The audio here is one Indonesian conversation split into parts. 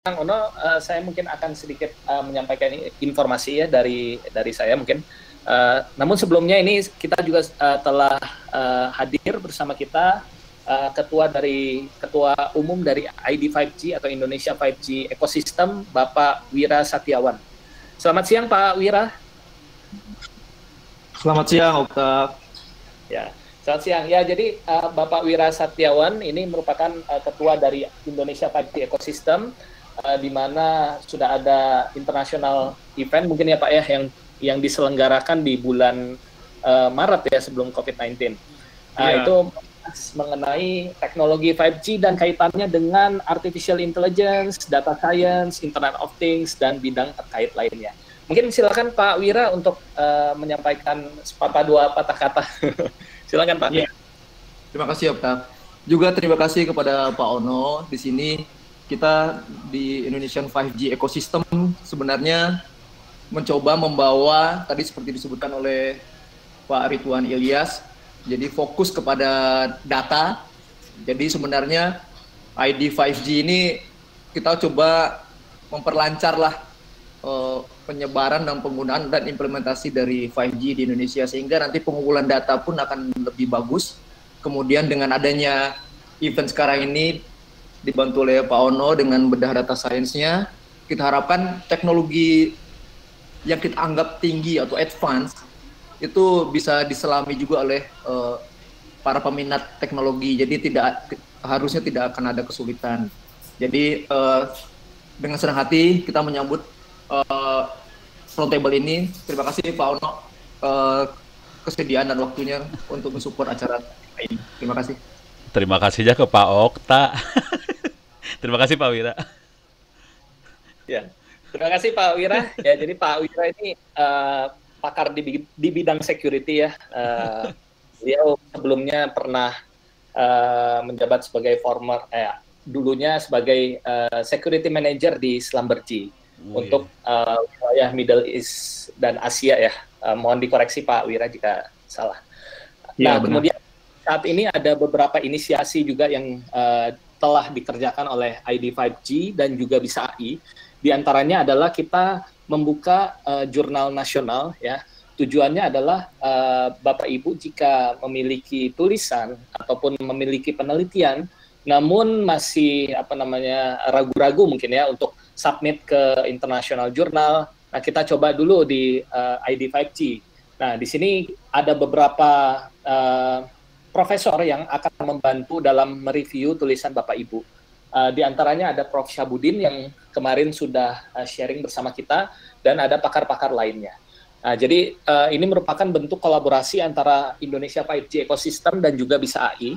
Kang Ono, saya mungkin akan sedikit menyampaikan informasi ya dari saya mungkin. Namun sebelumnya ini kita juga telah hadir bersama kita Ketua Umum dari ID 5G atau Indonesia 5G Ecosystem, Bapak Wira Satyawan. Selamat siang Pak Wira. Selamat siang, Okta. Ya, selamat siang. Ya, jadi Bapak Wira Satyawan ini merupakan ketua dari Indonesia 5G Ecosystem, di mana sudah ada international event mungkin ya Pak ya yang diselenggarakan di bulan Maret ya sebelum COVID-19. Itu mengenai teknologi 5G dan kaitannya dengan artificial intelligence, data science, Internet of Things, dan bidang terkait lainnya. Mungkin silakan Pak Wira untuk menyampaikan sepatah dua patah kata. Silakan Pak. Ya. Terima kasih Okta. Juga terima kasih kepada Pak Ono. Di sini kita di Indonesian 5G Ecosystem sebenarnya mencoba membawa tadi seperti disebutkan oleh Pak Ridwan Ilyas, jadi fokus kepada data. Jadi sebenarnya ID 5G ini kita coba memperlancarlah penyebaran dan penggunaan dan implementasi dari 5G di Indonesia sehingga nanti pengumpulan data pun akan lebih bagus. Kemudian dengan adanya event sekarang ini dibantu oleh Pak Ono dengan bedah data science-nya, kita harapkan teknologi yang kita anggap tinggi atau advance itu bisa diselami juga oleh para peminat teknologi. Jadi harusnya tidak akan ada kesulitan. Jadi dengan senang hati kita menyambut roundtable ini. Terima kasih Pak Ono kesediaan dan waktunya untuk mensupport acara ini. Terima kasih. Terima kasih ya ke Pak Okta. Terima kasih Pak Wira. Ya, terima kasih Pak Wira. Ya, jadi Pak Wira ini pakar di bidang security ya. Beliau sebelumnya pernah menjabat sebagai dulunya sebagai security manager di Schlumberger untuk wilayah Middle East dan Asia ya. Mohon dikoreksi Pak Wira jika salah. Ya, nah, kemudian saat ini ada beberapa inisiasi juga yang telah dikerjakan oleh ID 5G dan juga Bisa AI. Di antaranya adalah kita membuka jurnal nasional ya. Tujuannya adalah Bapak Ibu jika memiliki tulisan ataupun memiliki penelitian namun masih ragu-ragu mungkin ya untuk submit ke international jurnal. Nah, kita coba dulu di ID 5G. Nah, di sini ada beberapa profesor yang akan membantu dalam mereview tulisan Bapak Ibu. Di antaranya ada Prof. Syabudin yang kemarin sudah sharing bersama kita, dan ada pakar-pakar lainnya. Jadi ini merupakan bentuk kolaborasi antara Indonesia 5G Ecosystem dan juga Bisa AI,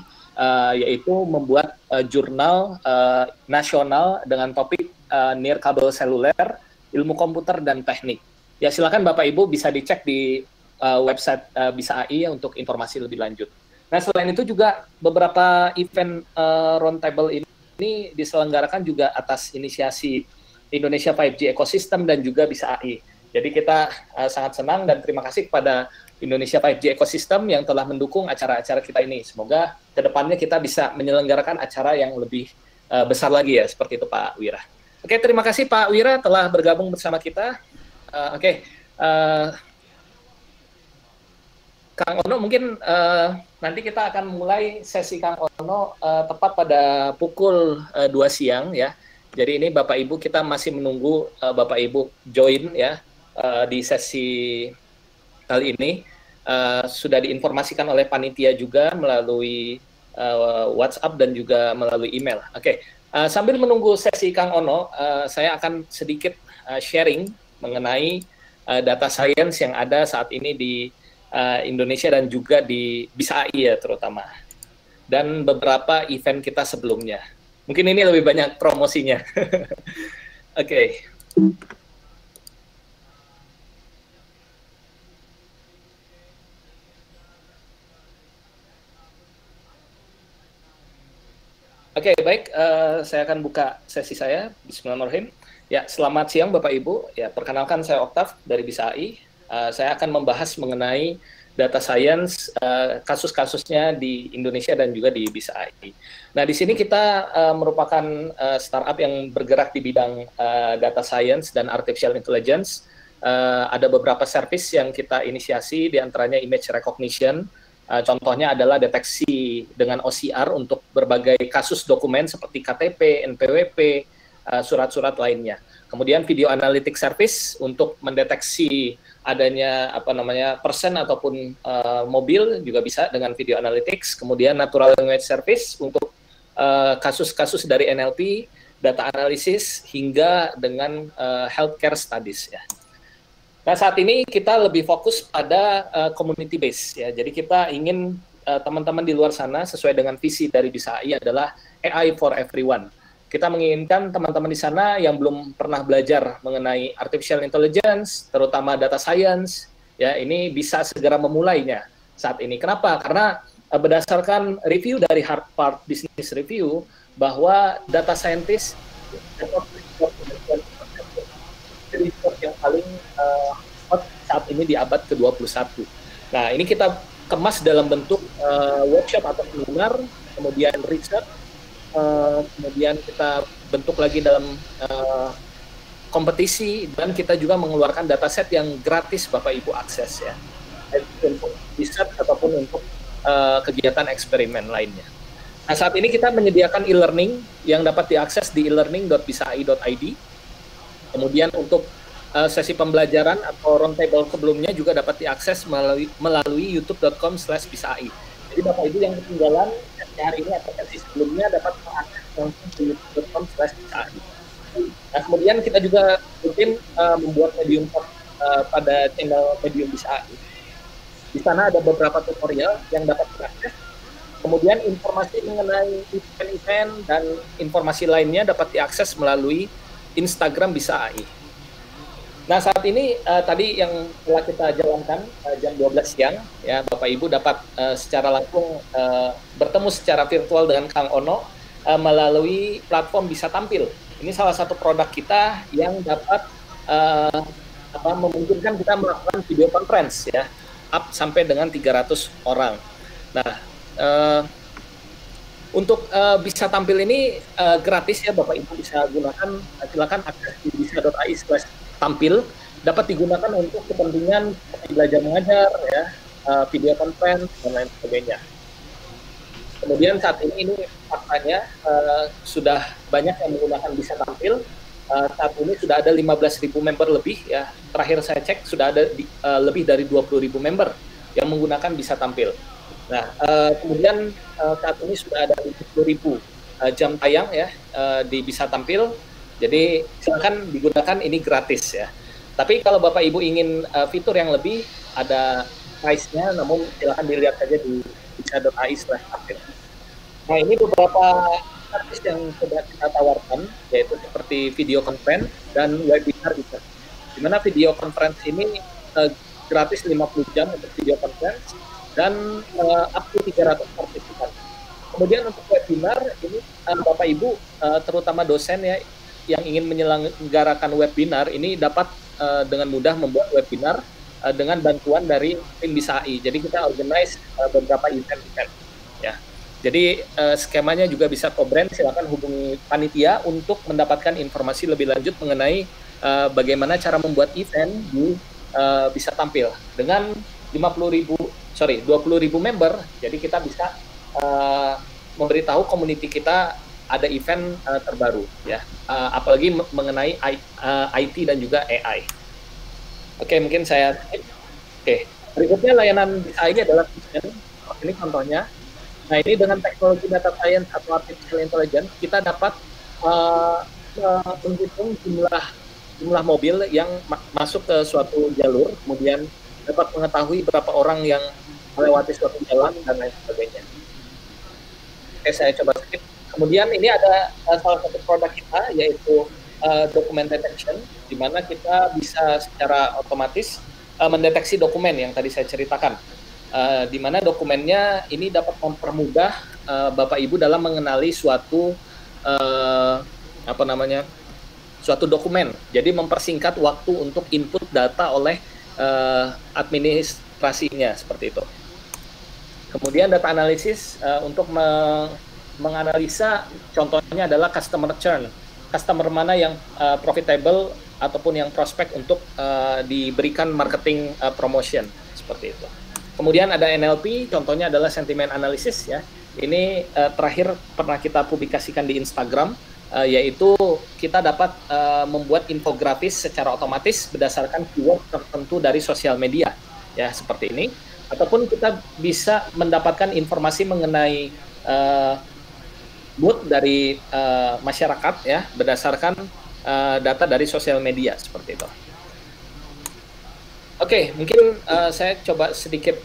yaitu membuat jurnal nasional dengan topik nirkabel seluler, ilmu komputer, dan teknik. Ya silakan Bapak Ibu bisa dicek di website Bisa AI untuk informasi lebih lanjut. Nah, selain itu juga beberapa event roundtable ini diselenggarakan juga atas inisiasi Indonesia 5G Ecosystem dan juga Bisa AI. Jadi kita sangat senang dan terima kasih kepada Indonesia 5G Ecosystem yang telah mendukung acara-acara kita ini. Semoga kedepannya kita bisa menyelenggarakan acara yang lebih besar lagi ya, seperti itu Pak Wira. Oke, terima kasih Pak Wira telah bergabung bersama kita. Kang Ono, mungkin nanti kita akan mulai sesi Kang Ono tepat pada pukul 2 siang ya. Jadi ini Bapak Ibu kita masih menunggu Bapak Ibu join ya di sesi kali ini. Sudah diinformasikan oleh panitia juga melalui WhatsApp dan juga melalui email. Sambil menunggu sesi Kang Ono, saya akan sedikit sharing mengenai data science yang ada saat ini di Indonesia dan juga di Bisa AI ya terutama, dan beberapa event kita sebelumnya. Mungkin ini lebih banyak promosinya. Oke, baik. Saya akan buka sesi saya. Bismillahirrahmanirrahim. Ya, selamat siang Bapak Ibu. Ya, perkenalkan saya Oktav dari Bisa AI. Saya akan membahas mengenai data science, kasus-kasusnya di Indonesia dan juga di Bisa AI. Nah, di sini kita merupakan startup yang bergerak di bidang data science dan artificial intelligence. Ada beberapa service yang kita inisiasi, di antaranya image recognition. Contohnya adalah deteksi dengan OCR untuk berbagai kasus dokumen seperti KTP, NPWP, surat-surat lainnya. Kemudian video analytics service untuk mendeteksi adanya person ataupun mobil juga bisa dengan video analytics. Kemudian natural language service untuk kasus-kasus dari NLP, data analisis hingga dengan healthcare studies ya. Nah, saat ini kita lebih fokus pada community base ya. Jadi kita ingin teman-teman di luar sana sesuai dengan visi dari Bisa AI adalah AI for everyone. Kita menginginkan teman-teman di sana yang belum pernah belajar mengenai artificial intelligence, terutama data science, ya ini bisa segera memulainya saat ini. Kenapa? Karena berdasarkan review dari Harvard Business Review bahwa data scientist research yang paling hot saat ini di abad ke-21. Nah, ini kita kemas dalam bentuk workshop atau seminar, kemudian research, kemudian kita bentuk lagi dalam kompetisi, dan kita juga mengeluarkan dataset yang gratis Bapak Ibu akses ya, untuk riset ataupun untuk kegiatan eksperimen lainnya. Nah, saat ini kita menyediakan e-learning yang dapat diakses di elearning.bisai.id. Kemudian untuk sesi pembelajaran atau roundtable sebelumnya juga dapat diakses melalui youtube.com/bisai. Jadi Bapak Ibu yang ketinggalan hari ini atau sesi sebelumnya dapat mengakses langsung di youtube.com/bisai. Nah, kemudian kita juga rutin membuat medium pada channel Medium Bisa AI. Di sana ada beberapa tutorial yang dapat diakses. Kemudian informasi mengenai event-event dan informasi lainnya dapat diakses melalui Instagram Bisa AI. Nah, saat ini tadi yang telah kita jalankan jam 12 siang, ya Bapak Ibu dapat secara langsung bertemu secara virtual dengan Kang Ono melalui platform Bisa Tampil. Ini salah satu produk kita yang dapat memungkinkan kita melakukan video conference ya, up sampai dengan 300 orang. Nah, untuk Bisa Tampil ini gratis ya, Bapak Ibu bisa gunakan, silakan akses di bisa.ai/tampil, dapat digunakan untuk kepentingan belajar mengajar ya, video conference dan lain sebagainya. Kemudian saat ini faktanya sudah banyak yang menggunakan Bisa Tampil. Saat ini sudah ada 15.000 member lebih ya. Terakhir saya cek sudah ada lebih dari 20.000 member yang menggunakan Bisa Tampil. Nah, kemudian saat ini sudah ada 70.000 jam tayang ya di Bisa Tampil. Jadi silakan digunakan, ini gratis ya. Tapi kalau Bapak Ibu ingin fitur yang lebih, ada price-nya, namun silakan dilihat saja di bisa.ai/tampil. Nah, ini beberapa service yang sudah kita tawarkan, yaitu seperti video conference dan webinar juga. Di mana video conference ini gratis 50 jam untuk video conference dan up to 300 partisipan. Kemudian untuk webinar ini Bapak Ibu terutama dosen ya yang ingin menyelenggarakan webinar ini dapat dengan mudah membuat webinar dengan bantuan dari tim Bisa AI. Jadi kita organize beberapa event-event ya. Jadi skemanya juga bisa co-brand, silakan hubungi panitia untuk mendapatkan informasi lebih lanjut mengenai bagaimana cara membuat event di Bisa Tampil. Dengan 20.000 member, jadi kita bisa memberitahu community kita ada event terbaru ya, apalagi mengenai IT dan juga AI. Oke, mungkin saya berikutnya layanan Bisa ini adalah vision. Ini contohnya. Nah, ini dengan teknologi data science atau artificial intelligence kita dapat menghitung jumlah mobil yang masuk ke suatu jalur, kemudian dapat mengetahui berapa orang yang melewati suatu jalan dan lain sebagainya. Oke, saya coba skip. Kemudian ini ada salah satu produk kita, yaitu document detection, di mana kita bisa secara otomatis mendeteksi dokumen yang tadi saya ceritakan. Di mana dokumennya ini dapat mempermudah Bapak Ibu dalam mengenali suatu suatu dokumen. Jadi mempersingkat waktu untuk input data oleh operasinya seperti itu. Kemudian data analisis untuk menganalisa, contohnya adalah customer churn, customer mana yang profitable ataupun yang prospek untuk diberikan marketing promotion seperti itu. Kemudian ada NLP, contohnya adalah sentiment analysis ya. Ini terakhir pernah kita publikasikan di Instagram, yaitu kita dapat membuat infografis secara otomatis berdasarkan keyword tertentu dari sosial media ya, seperti ini. Ataupun kita bisa mendapatkan informasi mengenai mood dari masyarakat ya berdasarkan data dari sosial media seperti itu. Oke, mungkin saya coba sedikit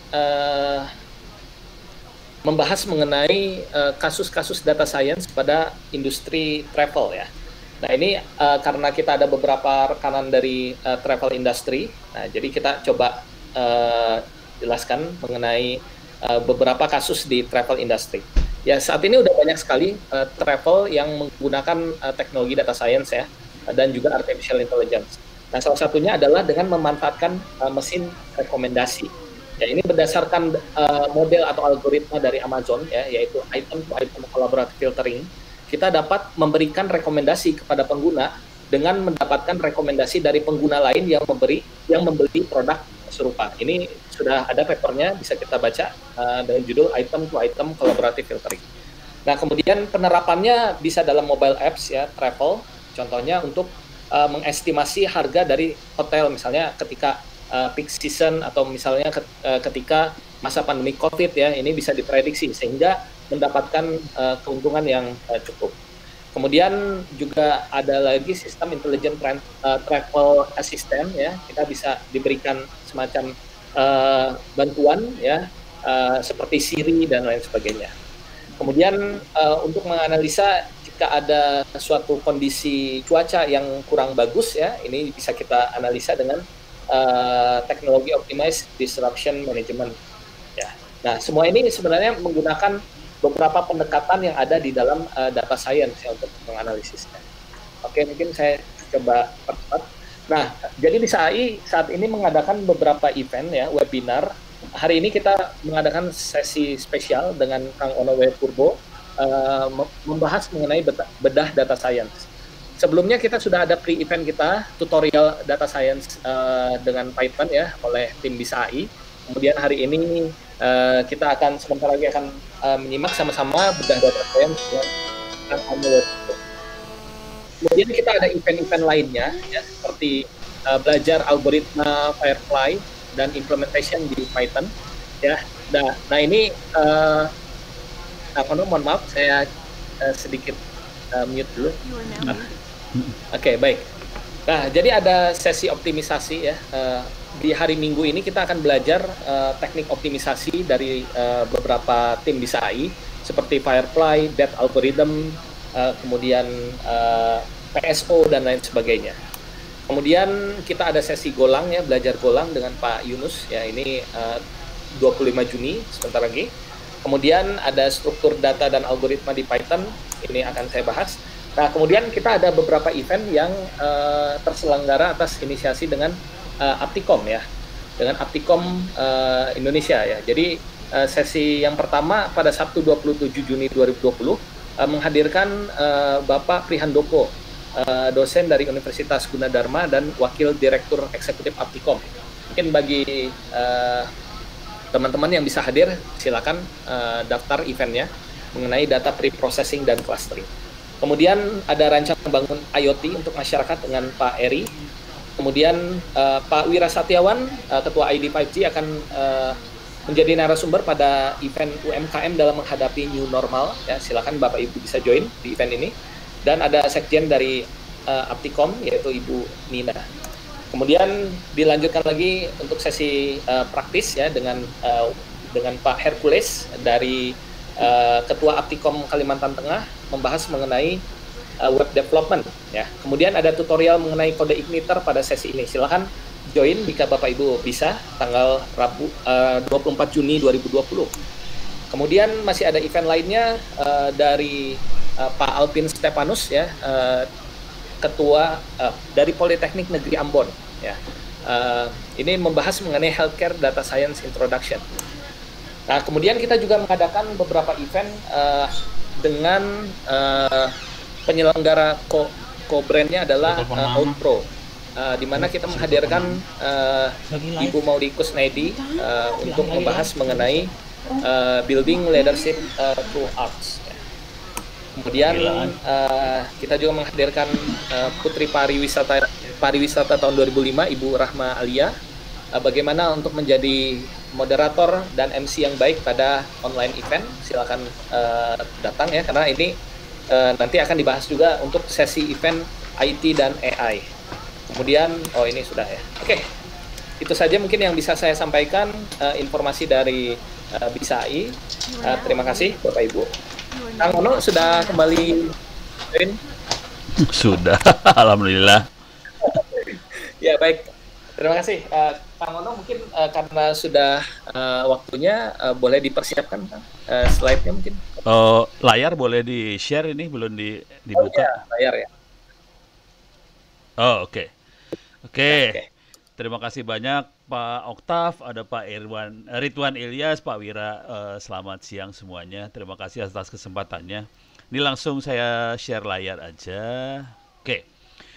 membahas mengenai kasus-kasus data science pada industri travel ya. Nah ini karena kita ada beberapa rekanan dari travel industry, nah jadi kita coba jelaskan mengenai beberapa kasus di travel industry. Ya saat ini udah banyak sekali travel yang menggunakan teknologi data science ya dan juga artificial intelligence. Nah salah satunya adalah dengan memanfaatkan mesin rekomendasi. Ya ini berdasarkan model atau algoritma dari Amazon ya, yaitu item to item collaborative filtering. Kita dapat memberikan rekomendasi kepada pengguna dengan mendapatkan rekomendasi dari pengguna lain yang membeli produk serupa. Ini sudah ada papernya, bisa kita baca dengan judul item to item collaborative filtering. Nah, kemudian penerapannya bisa dalam mobile apps ya, travel. Contohnya untuk mengestimasi harga dari hotel misalnya ketika peak season atau misalnya ketika masa pandemi COVID ya, ini bisa diprediksi sehingga mendapatkan keuntungan yang cukup. Kemudian juga ada lagi sistem intelligent travel assistant ya, kita bisa diberikan semacam bantuan ya seperti Siri dan lain sebagainya. Kemudian untuk menganalisa jika ada suatu kondisi cuaca yang kurang bagus ya, ini bisa kita analisa dengan teknologi optimized disruption management ya. Nah, semua ini sebenarnya menggunakan beberapa pendekatan yang ada di dalam data science ya, untuk menganalisisnya. Oke, mungkin saya coba percepat. Nah, jadi di SAI saat ini mengadakan beberapa event ya, webinar. Hari ini kita mengadakan sesi spesial dengan Kang Ono W. Purbo membahas mengenai bedah data science. Sebelumnya kita sudah ada pre-event kita, tutorial data science dengan Python ya, oleh tim BISA AI. Kemudian hari ini kita akan sebentar lagi akan menyimak sama-sama bedah data science dengan Kang Ono W. Purbo. Kemudian kita ada event-event lainnya, ya, seperti belajar algoritma Firefly dan implementation di Python. Ya, nah ini Kang Ono, mohon maaf, saya sedikit mute dulu. Oke, baik. Nah, jadi ada sesi optimisasi ya. Di hari Minggu ini kita akan belajar teknik optimisasi dari beberapa tim di SAI, seperti Firefly, Depth Algorithm, kemudian PSO dan lain sebagainya. Kemudian kita ada sesi Golang ya, belajar Golang dengan Pak Yunus ya, ini 25 Juni sebentar lagi. Kemudian ada struktur data dan algoritma di Python, ini akan saya bahas. Nah, kemudian kita ada beberapa event yang terselenggara atas inisiasi dengan Aptikom ya, dengan Aptikom Indonesia ya. Jadi sesi yang pertama pada Sabtu 27 Juni 2020 menghadirkan Bapak Prihandoko, dosen dari Universitas Gunadarma dan Wakil Direktur Eksekutif Aptikom. Mungkin bagi teman-teman yang bisa hadir, silakan daftar eventnya mengenai data pre-processing dan clustering. Kemudian ada rancangan bangun IoT untuk masyarakat dengan Pak Eri. Kemudian Pak Wira Satyawan, Ketua ID 5G akan menjadi narasumber pada event UMKM dalam menghadapi new normal. Ya, silakan Bapak Ibu bisa join di event ini. Dan ada sekjen dari Aptikom, yaitu Ibu Nina. Kemudian dilanjutkan lagi untuk sesi praktis ya dengan Pak Hercules dari Ketua Aptikom Kalimantan Tengah, membahas mengenai web development ya. Kemudian ada tutorial mengenai kode igniter pada sesi ini. Silakan join jika Bapak Ibu bisa, tanggal Rabu 24 Juni 2020. Kemudian masih ada event lainnya dari Pak Alvin Stepanus ya, Ketua dari Politeknik Negeri Ambon ya. Ini membahas mengenai Healthcare Data Science Introduction. Nah, kemudian kita juga mengadakan beberapa event dengan penyelenggara co-brandnya adalah Outpro, di mana kita menghadirkan Ibu Maudi Kusnaidi untuk membahas mengenai building leadership through arts. Kemudian kita juga menghadirkan Putri Pariwisata tahun 2005, Ibu Rahma Alia, bagaimana untuk menjadi moderator dan MC yang baik pada online event. Silakan datang ya, karena ini nanti akan dibahas juga untuk sesi event IT dan AI. Kemudian, ini sudah ya. Oke, itu saja mungkin yang bisa saya sampaikan, informasi dari BISA.ai. Terima kasih Bapak Ibu. Kang Ono sudah kembali? Sudah, alhamdulillah. Ya baik, terima kasih. Kang Ono mungkin karena sudah waktunya, boleh dipersiapkan Kang, slide-nya mungkin. Layar boleh di-share, ini belum dibuka. Ya, layar ya. Oke. Terima kasih banyak Pak Oktav, ada Pak Ridwan Ilyas, Pak Wira. Selamat siang semuanya. Terima kasih atas kesempatannya. Ini langsung saya share layar aja. Oke.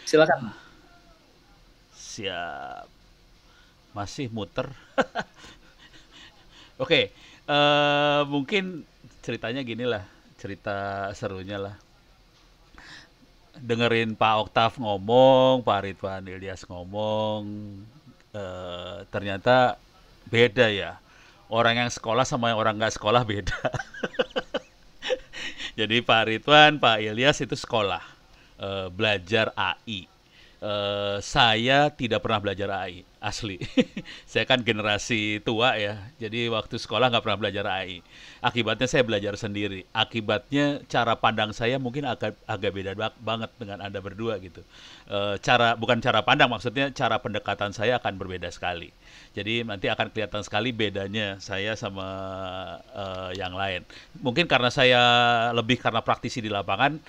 Silakan. Siap. Masih muter. Oke. Mungkin ceritanya gini lah, cerita serunya lah. Dengerin Pak Oktav ngomong, Pak Ridwan Ilyas ngomong, ternyata beda ya. Orang yang sekolah sama yang orang nggak sekolah beda. Jadi Pak Ridwan, Pak Ilyas itu sekolah, belajar AI. Saya tidak pernah belajar AI, asli. Saya kan generasi tua ya, jadi waktu sekolah nggak pernah belajar AI. Akibatnya saya belajar sendiri. Akibatnya cara pandang saya mungkin agak beda banget dengan Anda berdua gitu. Bukan cara pandang, maksudnya cara pendekatan saya akan berbeda sekali. Jadi nanti akan kelihatan sekali bedanya saya sama yang lain. Mungkin karena saya lebih karena praktisi di lapangan,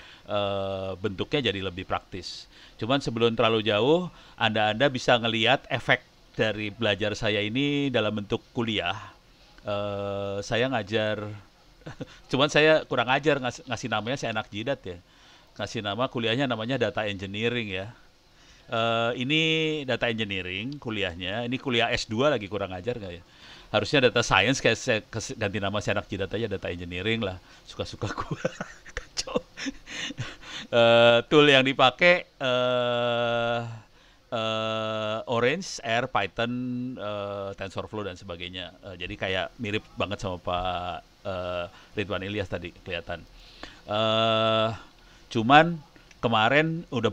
bentuknya jadi lebih praktis. Cuman sebelum terlalu jauh, Anda bisa ngelihat efek dari belajar saya ini dalam bentuk kuliah. Saya ngajar, cuman saya kurang ajar ngasih namanya, saya anak jidat ya. Ngasih nama kuliahnya namanya Data Engineering ya. Ini Data Engineering kuliahnya, ini kuliah S2 lagi, kurang ajar nggak ya? Harusnya Data Science, kayak saya ganti nama, saya anak jidat aja, Data Engineering lah. Suka-suka gue. Kacau. Tool yang dipakai Orange, R, Python, TensorFlow dan sebagainya. Jadi kayak mirip banget sama Pak Ridwan Ilyas tadi kelihatan. Cuman kemarin udah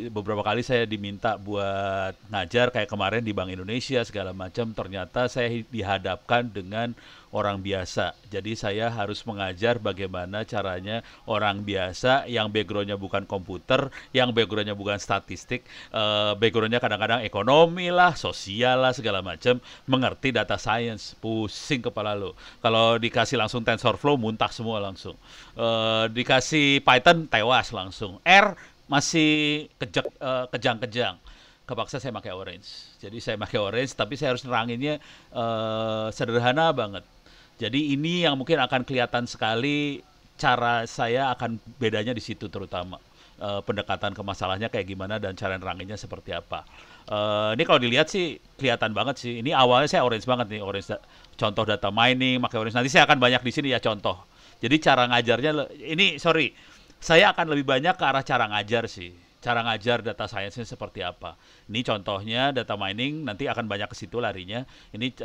beberapa kali saya diminta buat ngajar, kayak kemarin di Bank Indonesia segala macam. Ternyata saya dihadapkan dengan orang biasa. Jadi saya harus mengajar bagaimana caranya orang biasa yang backgroundnya bukan komputer, yang backgroundnya bukan statistik, backgroundnya kadang-kadang ekonomi lah, sosial lah, segala macam, mengerti data science. Pusing kepala lo. Kalau dikasih langsung TensorFlow, muntah semua langsung. Dikasih Python, tewas langsung. R masih kejang-kejang. Kepaksa saya pakai Orange. Jadi saya pakai Orange, tapi saya harus neranginnya sederhana banget. Jadi ini yang mungkin akan kelihatan sekali, cara saya akan bedanya di situ terutama. Pendekatan ke masalahnya kayak gimana dan cara neranginnya seperti apa. Ini kalau dilihat sih kelihatan banget sih. Ini awalnya saya Orange banget nih, Orange contoh data mining, pakai Orange. Nanti saya akan banyak di sini ya contoh. Jadi cara ngajarnya saya akan lebih banyak ke arah cara ngajar sih. Cara ngajar data science-nya seperti apa. Ini contohnya data mining, nanti akan banyak ke situ larinya. Ini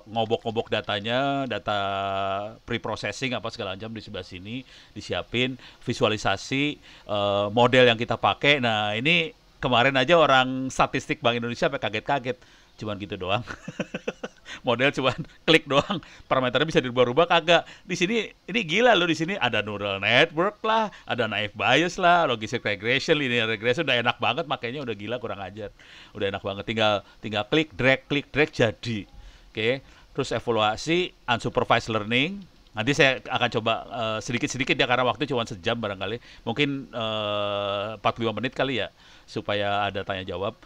ngobok-ngobok datanya, data pre-processing apa segala macam di sebelah sini, disiapin, visualisasi, model yang kita pakai. Nah, ini kemarin aja orang statistik Bank Indonesia sampai kaget-kaget. Cuman gitu doang. Model cuman klik doang, parameternya bisa dirubah-rubah kagak. Di sini ini gila loh, di sini ada neural network lah, ada naive Bayes lah, logistic regression, linear regression, udah enak banget makanya, udah gila kurang ajar. Udah enak banget, tinggal klik drag jadi. Oke. Terus evaluasi unsupervised learning, Nanti saya akan coba sedikit-sedikit ya karena waktu cuma sejam barangkali. Mungkin 45 menit kali ya supaya ada tanya jawab.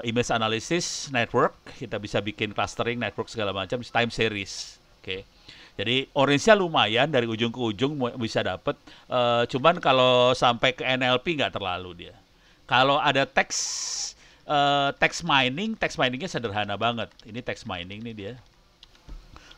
Image analysis network, kita bisa bikin clustering network segala macam, time series. Oke. Jadi orange-nya lumayan dari ujung ke ujung bisa dapat. Cuman kalau sampai ke NLP nggak terlalu dia. Kalau ada text miningnya sederhana banget. Ini text mining nih dia.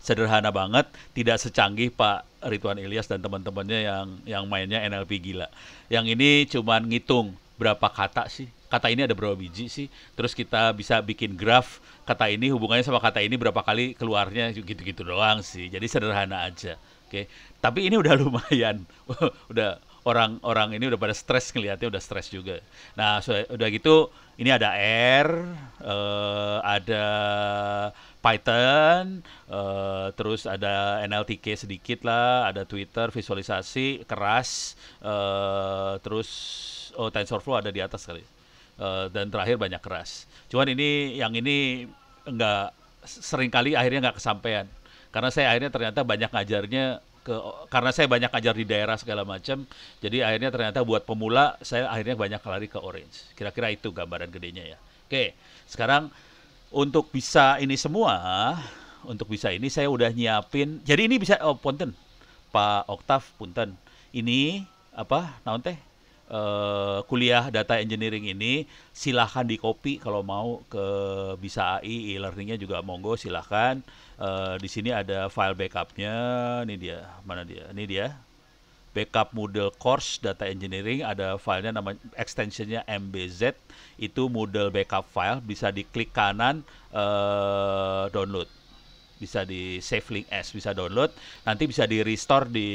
Sederhana banget, tidak secanggih Pak Ridwan Ilyas dan teman-temannya yang mainnya NLP gila. Yang ini cuman ngitung berapa kata sih, kata ini ada berapa biji sih, terus kita bisa bikin graf kata ini hubungannya sama kata ini berapa kali keluarnya, gitu-gitu doang sih. Jadi sederhana aja. Oke. Tapi ini udah lumayan. Udah orang-orang ini udah pada stres ngelihatnya, udah stres juga. Nah, udah gitu ini ada R, ada Python, terus ada NLTK sedikit lah, ada Twitter, visualisasi, keras, terus TensorFlow ada di atas kali, dan terakhir banyak keras. Cuman yang ini nggak sering kali akhirnya nggak kesampaian, karena saya akhirnya ternyata banyak ngajarnya karena saya banyak ngajar di daerah segala macam, jadi akhirnya ternyata buat pemula saya akhirnya banyak lari ke Orange. Kira-kira itu gambaran gedenya ya. Oke, sekarang untuk bisa ini semua, untuk bisa ini saya udah nyiapin. Jadi ini bisa punten Pak Oktav punten. Ini apa naon teh? Kuliah data engineering ini silahkan di copy kalau mau ke Bisa AI e-learningnya juga monggo silahkan. Di sini ada file backupnya, ini dia, mana dia? Ini dia, backup Moodle course data engineering, ada filenya namanya extensionnya MBZ, itu Moodle backup file, bisa diklik kanan download, bisa di save link as, bisa download, nanti bisa di restore di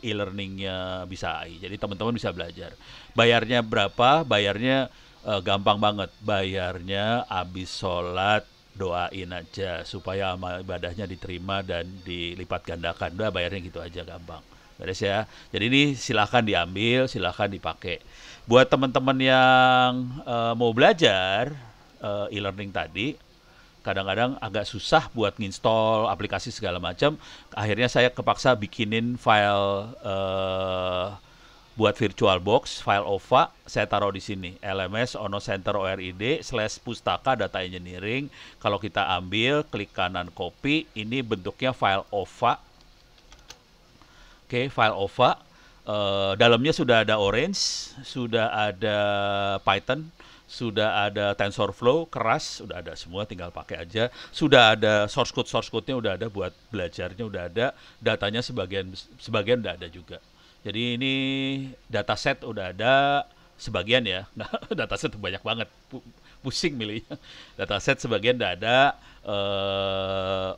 e-learningnya Bisa AI, jadi teman-teman bisa belajar. Bayarnya berapa? Bayarnya gampang banget, bayarnya abis sholat doain aja supaya amal ibadahnya diterima dan dilipat gandakan. Udah bayarnya gitu aja gampang. Beres ya. Jadi ini silahkan diambil, silahkan dipakai. Buat teman-teman yang mau belajar e-learning tadi, kadang-kadang agak susah buat nginstall aplikasi segala macam. Akhirnya saya kepaksa bikinin file buat VirtualBox, file OVA, saya taruh di sini, LMS Ono Center ORID /pustaka data engineering. Kalau kita ambil, klik kanan copy, ini bentuknya file OVA. Oke, file OVA. Dalamnya sudah ada Orange, sudah ada Python, sudah ada TensorFlow, keras, sudah ada semua, tinggal pakai aja. Sudah ada source code-nya udah ada buat belajarnya, udah ada. Datanya sebagian udah ada juga. Jadi ini dataset udah ada sebagian ya, dataset banyak banget, pusing milihnya. Dataset sebagian udah ada,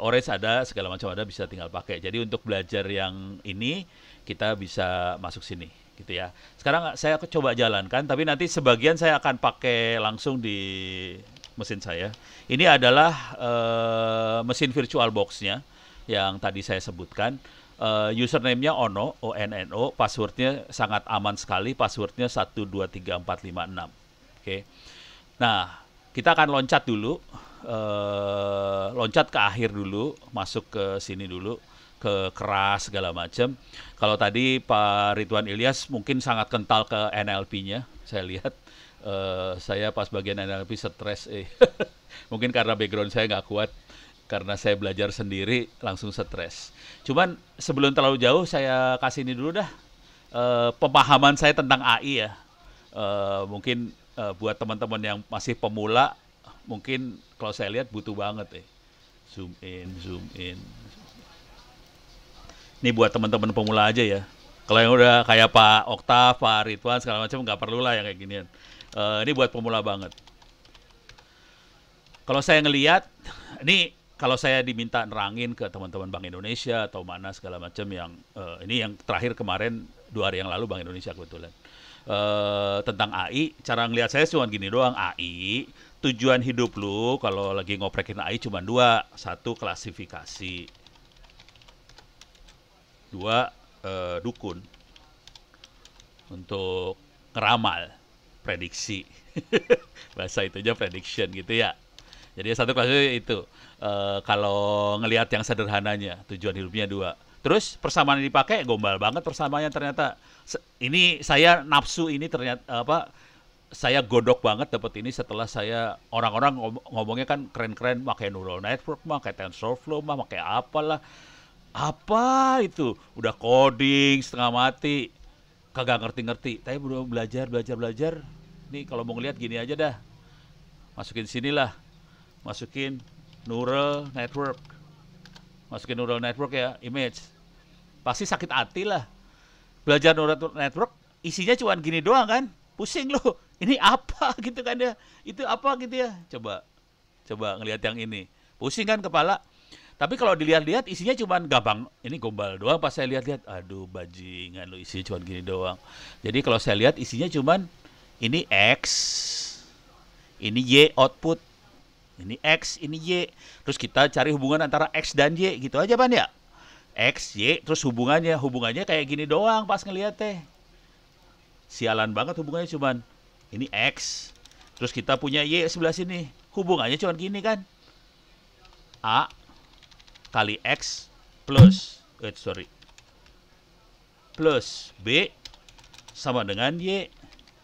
Orange ada, segala macam ada, bisa tinggal pakai. Jadi untuk belajar yang ini kita bisa masuk sini, gitu ya. Sekarang saya coba jalankan, tapi nanti sebagian saya akan pakai langsung di mesin saya. Ini adalah mesin VirtualBox-nya yang tadi saya sebutkan. Username-nya Ono, ONNO, passwordnya sangat aman sekali, passwordnya 123456. Oke. Nah, kita akan loncat dulu, loncat ke akhir dulu, masuk ke sini dulu, ke keras segala macam. Kalau tadi Pak Ridwan Ilyas mungkin sangat kental ke NLP-nya, saya lihat. Saya pas bagian NLP stres, mungkin karena background saya nggak kuat. Karena saya belajar sendiri langsung stres. Cuman sebelum terlalu jauh saya kasih ini dulu dah, pemahaman saya tentang AI ya. Mungkin buat teman-teman yang masih pemula, mungkin kalau saya lihat butuh banget zoom in. Ini buat teman-teman pemula aja ya. Kalau yang udah kayak Pak Oktav, Pak Ridwan segala macam nggak perlu lah yang kayak ginian. Ini buat pemula banget. Kalau saya ngelihat, ini kalau saya diminta nerangin ke teman-teman Bank Indonesia atau mana segala macam yang ini yang terakhir kemarin 2 hari yang lalu Bank Indonesia kebetulan tentang AI, cara ngelihat saya cuma gini doang. AI tujuan hidup lu kalau lagi ngoprekin AI cuma 2, 1 klasifikasi, 2 dukun untuk ngeramal, prediksi. Bahasa itu aja prediction gitu ya. Jadi 1 klasifikasi itu. Kalau ngelihat yang sederhananya, tujuan hidupnya 2. Terus persamaan yang dipakai gombal banget persamaannya ternyata. Ini saya nafsu ini ternyata saya godok banget dapat ini setelah saya orang-orang ngomongnya kan keren-keren pakai neural network mah, pakai TensorFlow mah, pakai apalah. Apa itu? Udah coding setengah mati. Kagak ngerti-ngerti. Tapi belum belajar. Nih kalau mau ngeliat gini aja dah. Masukin sinilah. Masukin neural network. Masukin neural network ya, image. Pasti sakit hati lah. Belajar neural network, isinya cuma gini doang kan. Pusing loh. Ini apa gitu kan ya. Itu apa gitu ya. Coba ngelihat yang ini. Pusing kan kepala. Tapi kalau dilihat-lihat isinya cuma gampang. Ini gombal doang pas saya lihat-lihat. Aduh bajingan lo isinya cuma gini doang. Jadi kalau saya lihat isinya cuma ini X, ini Y output. Ini X, ini Y. Terus kita cari hubungan antara X dan Y. Gitu aja Pan ya. X, Y, terus hubungannya kayak gini doang pas ngeliat teh. Sialan banget hubungannya cuman ini X. Terus kita punya Y sebelah sini. Hubungannya cuman gini kan. A kali X plus B sama dengan Y.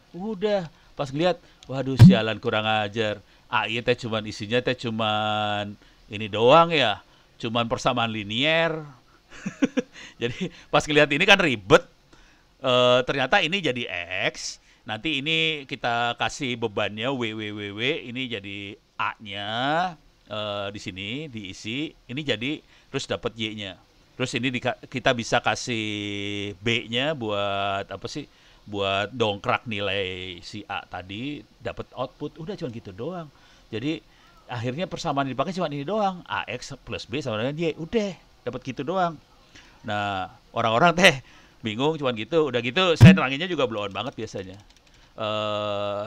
Udah pas ngeliat, waduh sialan kurang ajar. AI teh cuman isinya teh cuman ini doang ya. Cuman persamaan linier. Jadi pas ngeliat ini kan ribet. Ternyata ini jadi X. Nanti ini kita kasih bebannya W, ini jadi A-nya. Di sini diisi, ini jadi terus dapat Y-nya. Terus ini kita bisa kasih B-nya buat apa sih? Buat dongkrak nilai si A tadi, dapat output. Udah cuma gitu doang. Jadi akhirnya persamaan yang dipakai cuma ini doang. AX plus B sama dengan Y. Udah dapat gitu doang. Nah, orang-orang teh bingung cuma gitu. Udah gitu saya neranginnya juga blow on banget biasanya.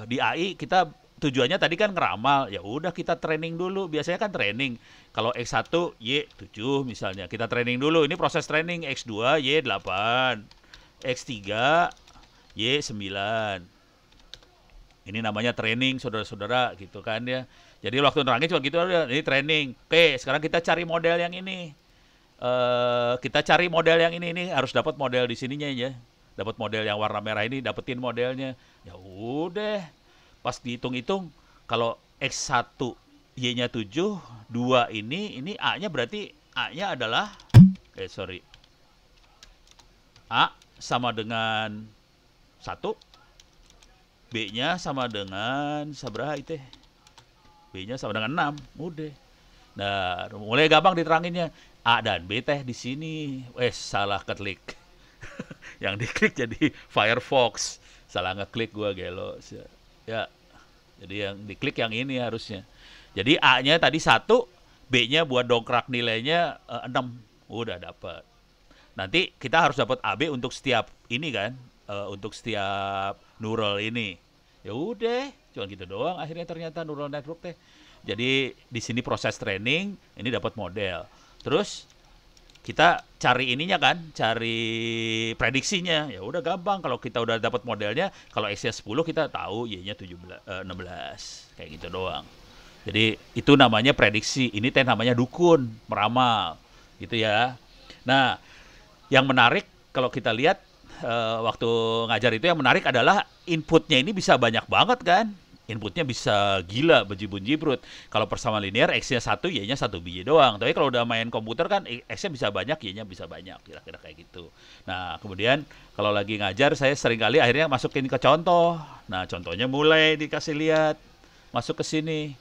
Di AI kita tujuannya tadi kan ngeramal, ya udah kita training dulu. Biasanya kan training. Kalau X1 Y 7 misalnya, kita training dulu. Ini proses training X2 Y 8, X3 Y 9. Ini namanya training saudara-saudara gitu kan ya. Jadi waktu nerangin cuma gitu aja, ini training. Oke, sekarang kita cari model yang ini. Kita cari model yang ini harus dapat model di sininya ya. Dapat model yang warna merah ini, dapetin modelnya. Ya udah. Pas dihitung-hitung, kalau X1 Y-nya 7, 2 ini A-nya berarti A-nya adalah A sama dengan 1, B-nya sama dengan sabaraha itu? B-nya sama dengan 6, udah. Nah, mulai gampang diteranginnya. A dan B teh di sini. Salah keklik. Yang diklik jadi Firefox. Salah ngeklik gua gelo. Ya, jadi yang diklik yang ini harusnya. Jadi A-nya tadi 1, B-nya buat dongkrak nilainya 6. Udah dapat. Nanti kita harus dapat AB untuk setiap ini kan, untuk setiap neural ini. Ya udah, cuma gitu doang akhirnya ternyata neural network teh. Jadi di sini proses training, ini dapat model. Terus kita cari ininya kan, cari prediksinya. Ya udah gampang kalau kita udah dapat modelnya, kalau X-nya 10 kita tahu Y-nya 16 kayak gitu doang. Jadi itu namanya prediksi. Ini teh namanya dukun, meramal gitu ya. Nah, yang menarik kalau kita lihat waktu ngajar itu yang menarik adalah inputnya ini bisa banyak banget kan. Inputnya bisa gila, bejibun-jibrut. Kalau persamaan linear, X-nya 1, Y-nya 1 biji doang. Tapi kalau udah main komputer kan, X-nya bisa banyak, Y-nya bisa banyak. Kira-kira kayak gitu. Nah, kemudian kalau lagi ngajar, saya seringkali akhirnya masukin ke contoh. Nah, contohnya mulai dikasih lihat. Masuk ke sini.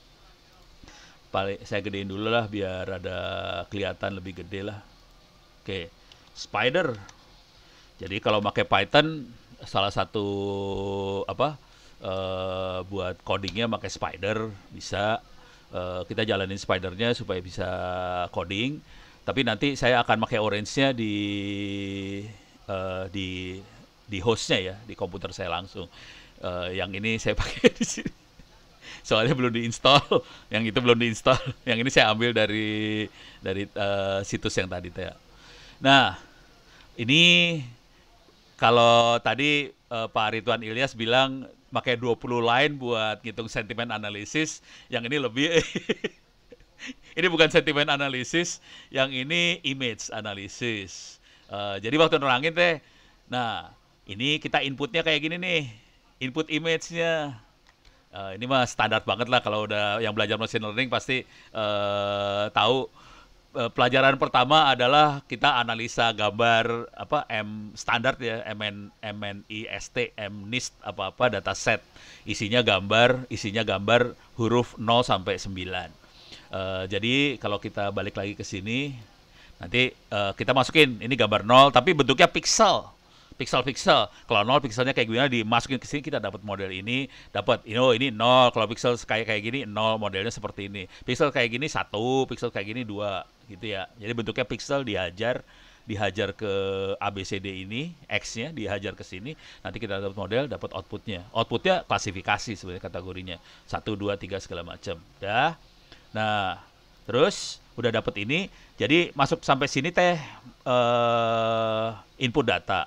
Saya gedein dulu lah, biar ada kelihatan lebih gede lah. Oke, spider. Jadi kalau pakai Python, salah satu buat codingnya pakai spider bisa. Kita jalanin spidernya supaya bisa coding. Tapi nanti saya akan pakai orange-nya di hostnya ya, di komputer saya langsung. Yang ini saya pakai di sini. Soalnya belum diinstal, yang itu belum diinstal. Yang ini saya ambil dari situs yang tadi teh. Nah, ini kalau tadi Pak Ridwan Ilyas bilang pakai 20 line buat ngitung sentimen analisis, yang ini lebih ini bukan sentimen analisis, yang ini image analisis. Jadi waktu nerangin teh, nah ini kita inputnya kayak gini nih, input image-nya. Ini mah standar banget lah kalau udah yang belajar machine learning pasti tahu. Pelajaran pertama adalah kita analisa gambar apa standar ya, MNIST, MNIST apa-apa dataset. Isinya gambar huruf 0 sampai 9. Jadi kalau kita balik lagi ke sini, nanti kita masukin ini gambar 0 tapi bentuknya pixel. Pixel. Kalau 0 pixelnya kayak gimana dimasukin ke sini kita dapat model ini, dapat ini 0. Kalau pixel kayak gini 0, modelnya seperti ini. Pixel kayak gini 1, pixel kayak gini 2 gitu ya. Jadi bentuknya pixel dihajar ke ABCD ini, X-nya dihajar ke sini, nanti kita dapat model, dapat outputnya. Outputnya klasifikasi sebenarnya kategorinya. 1, 2, 3 segala macam. Dah. Nah, terus udah dapat ini, jadi masuk sampai sini teh input data.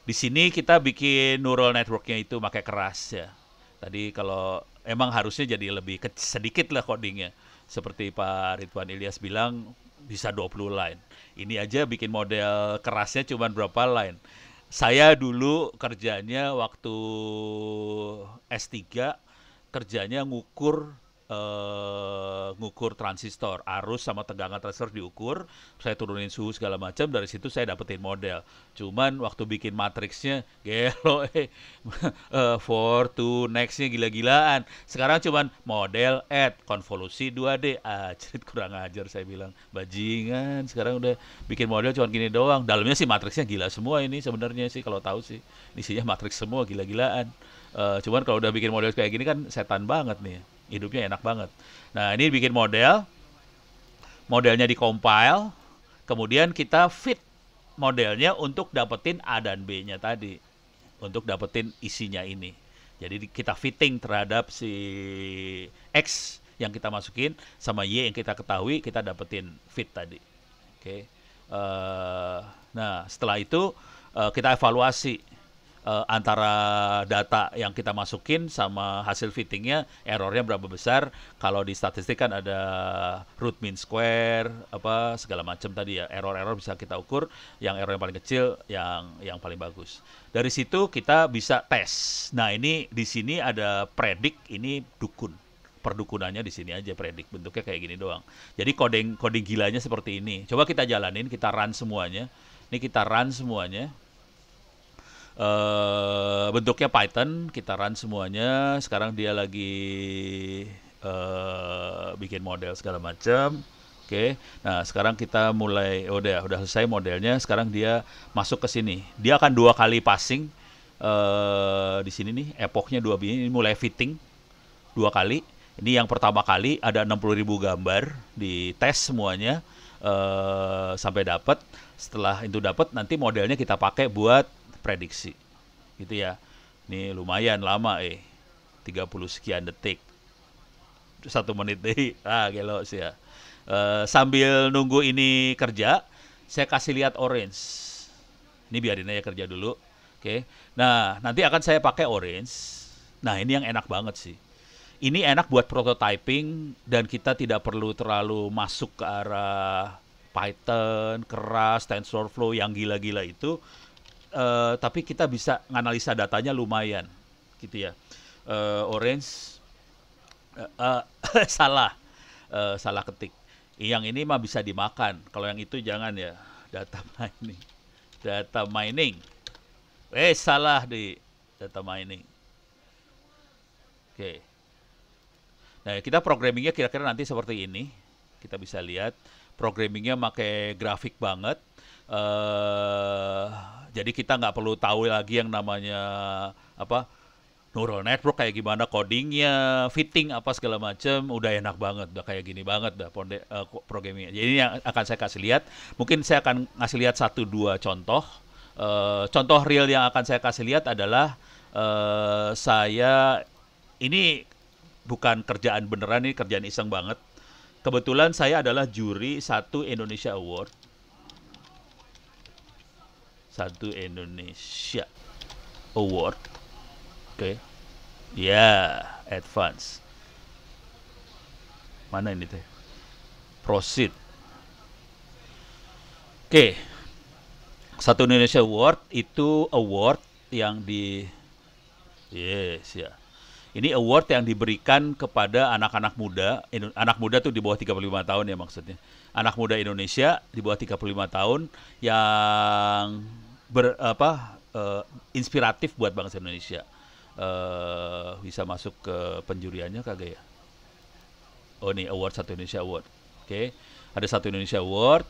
Di sini kita bikin neural networknya itu pakai keras ya. Tadi kalau emang harusnya jadi lebih sedikit lah codingnya. Seperti Pak Ridwan Ilyas bilang bisa 20 line. Ini aja bikin model kerasnya cuma berapa line. Saya dulu kerjanya waktu S3 kerjanya ngukur transistor, arus sama tegangan transistor diukur, saya turunin suhu segala macam, dari situ saya dapetin model. Cuman waktu bikin matriksnya gelo for to next-nya gila-gilaan. Sekarang cuman model add konvolusi 2D. Cerit kurang ajar saya bilang. Bajingan, sekarang udah bikin model cuman gini doang. Dalamnya sih matriksnya gila semua ini sebenarnya sih kalau tahu sih. Isinya matriks semua gila-gilaan. Cuman kalau udah bikin model kayak gini kan setan banget nih. Hidupnya enak banget. Nah, ini bikin modelnya di-compile, kemudian kita fit modelnya untuk dapetin A dan B-nya tadi, untuk dapetin isinya ini. Jadi kita fitting terhadap si X yang kita masukin sama Y yang kita ketahui, kita dapetin fit tadi. Oke. Nah, setelah itu kita evaluasi antara data yang kita masukin sama hasil fittingnya, errornya berapa besar. Kalau di statistik kan ada root mean square apa segala macam tadi ya, error bisa kita ukur, yang error yang paling kecil yang paling bagus. Dari situ kita bisa tes. Nah, ini di sini ada predict, ini dukun, perdukunannya di sini aja, predict bentuknya kayak gini doang. Jadi coding gilanya seperti ini. Coba kita jalanin, kita run semuanya. Ini kita run semuanya. Bentuknya Python, kita run semuanya. Sekarang dia lagi bikin model segala macam. Oke. Nah, sekarang kita mulai udah selesai modelnya. Sekarang dia masuk ke sini. Dia akan 2 kali passing di sini nih, epochnya 2 biji. Ini mulai fitting 2 kali. Ini yang pertama kali ada 60.000 gambar, di tes semuanya sampai dapat. Setelah itu dapat, nanti modelnya kita pakai buat prediksi gitu ya. Ini lumayan lama 30 sekian detik, 1 menit deh. Gelo sih ya. Sambil nunggu ini kerja, saya kasih lihat orange. Ini biarin aja kerja dulu. Oke. Nah, nanti akan saya pakai orange. Nah, ini yang enak banget sih. Ini enak buat prototyping dan kita tidak perlu terlalu masuk ke arah Python keras, TensorFlow yang gila-gila itu. Tapi kita bisa nganalisa datanya lumayan gitu ya. Orange salah ketik. Yang ini mah bisa dimakan, kalau yang itu jangan ya. Data mining salah di data mining. Oke. Nah, kita programmingnya kira-kira nanti seperti ini. Kita bisa lihat programmingnya pakai grafik banget. Jadi kita nggak perlu tahu lagi yang namanya neural network kayak gimana codingnya, fitting apa segala macam, udah enak banget, udah kayak gini banget dah programmingnya. Jadi ini yang akan saya kasih lihat, mungkin saya akan ngasih lihat 1-2 contoh. Contoh real yang akan saya kasih lihat adalah saya ini bukan kerjaan beneran, ini kerjaan iseng banget. Kebetulan saya adalah juri 1 Indonesia Award. 1 Indonesia Award. Oke. Ya, advance. Mana ini teh? Proceed. Oke. Satu Indonesia Award itu award yang yes ya. Ini award yang diberikan kepada anak-anak muda, anak muda tuh di bawah 35 tahun ya maksudnya. Anak muda Indonesia di bawah 35 tahun yang inspiratif buat bangsa Indonesia. Bisa masuk ke penjuriannya kagak ya? Oh nih award Satu Indonesia Award. Oke. Ada Satu Indonesia Award.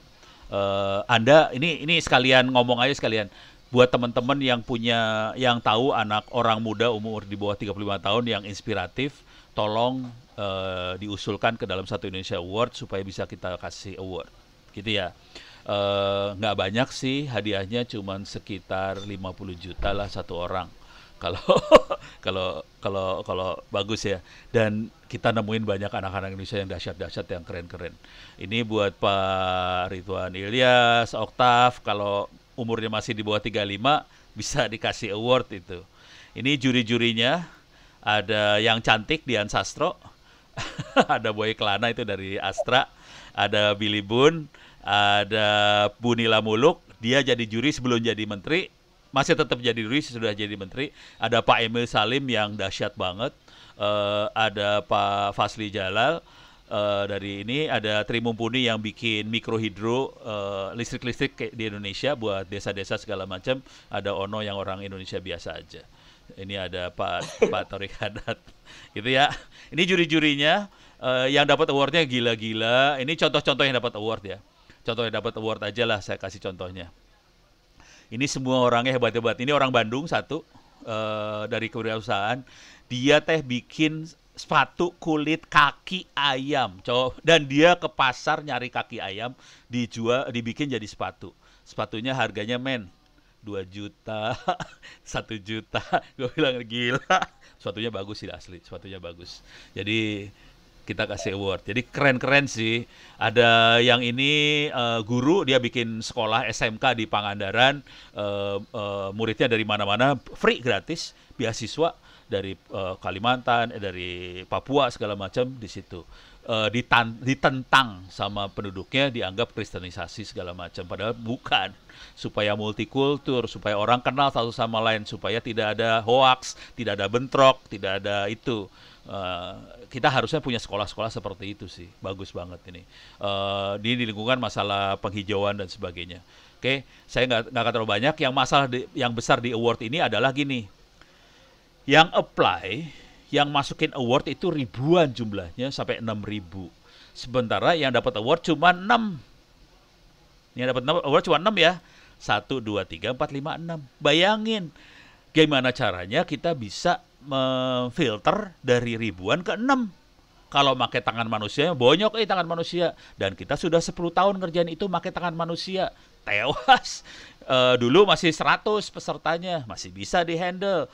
Anda ini sekalian ngomong aja sekalian. Buat teman-teman yang tahu anak orang muda umur di bawah 35 tahun yang inspiratif, tolong diusulkan ke dalam Satu Indonesia Award supaya bisa kita kasih award. Gitu ya. Nggak banyak sih, hadiahnya cuma sekitar 50 juta lah satu orang. Kalau bagus ya. Dan kita nemuin banyak anak-anak Indonesia yang dahsyat-dahsyat, yang keren-keren. Ini buat Pak Ridwan Ilyas, Oktav, kalau umurnya masih di bawah 35 bisa dikasih award itu. Ini juri-jurinya ada yang cantik Dian Sastro, ada Boy Kelana itu dari Astra, ada Billy Boon, ada Bu Nila Muluk, dia jadi juri sebelum jadi menteri, masih tetap jadi juri sudah jadi menteri. Ada Pak Emil Salim yang dahsyat banget, ada Pak Fasli Jalal. Dari ini ada Tri Mumpuni yang bikin mikrohidro listrik-listrik di Indonesia buat desa-desa segala macam. Ada Ono yang orang Indonesia biasa aja. Ini ada Pak Torik Hadat, gitu ya. Ini juri-jurinya yang dapat awardnya gila-gila. Ini contoh-contoh yang dapat award ya. Contoh yang dapat award aja lah, saya kasih contohnya. Ini semua orangnya hebat-hebat. Ini orang Bandung satu dari kewirausahaan. Dia bikin sepatu kulit kaki ayam, dan dia ke pasar nyari kaki ayam, dibikin jadi sepatu. Sepatunya harganya 2 juta, 1 juta. Gue bilang gila. Sepatunya bagus sih asli, sepatunya bagus. Jadi kita kasih award. Jadi keren-keren sih. Ada yang ini guru, dia bikin sekolah SMK di Pangandaran, muridnya dari mana-mana, free gratis, beasiswa dari Kalimantan, dari Papua segala macam di situ. Ditentang sama penduduknya, dianggap kristenisasi segala macam, padahal bukan. Supaya multikultur, supaya orang kenal satu sama lain, supaya tidak ada hoaks, tidak ada bentrok, tidak ada itu. Kita harusnya punya sekolah-sekolah seperti itu sih, bagus banget ini. Di lingkungan masalah penghijauan dan sebagainya. Oke, saya nggak terlalu banyak. Yang masalah yang besar di award ini adalah gini. Yang apply, yang masukin award itu ribuan jumlahnya, sampai 6.000. Sementara yang dapat award cuma 6. Yang dapat award cuma 6 ya. 1, 2, 3, 4, 5, 6. Bayangin, gimana caranya kita bisa memfilter dari ribuan ke 6. Kalau pakai tangan manusia, bonyok tangan manusia. Dan kita sudah 10 tahun ngerjain itu pakai tangan manusia. Tewas. Dulu masih 100 pesertanya, masih bisa dihandle.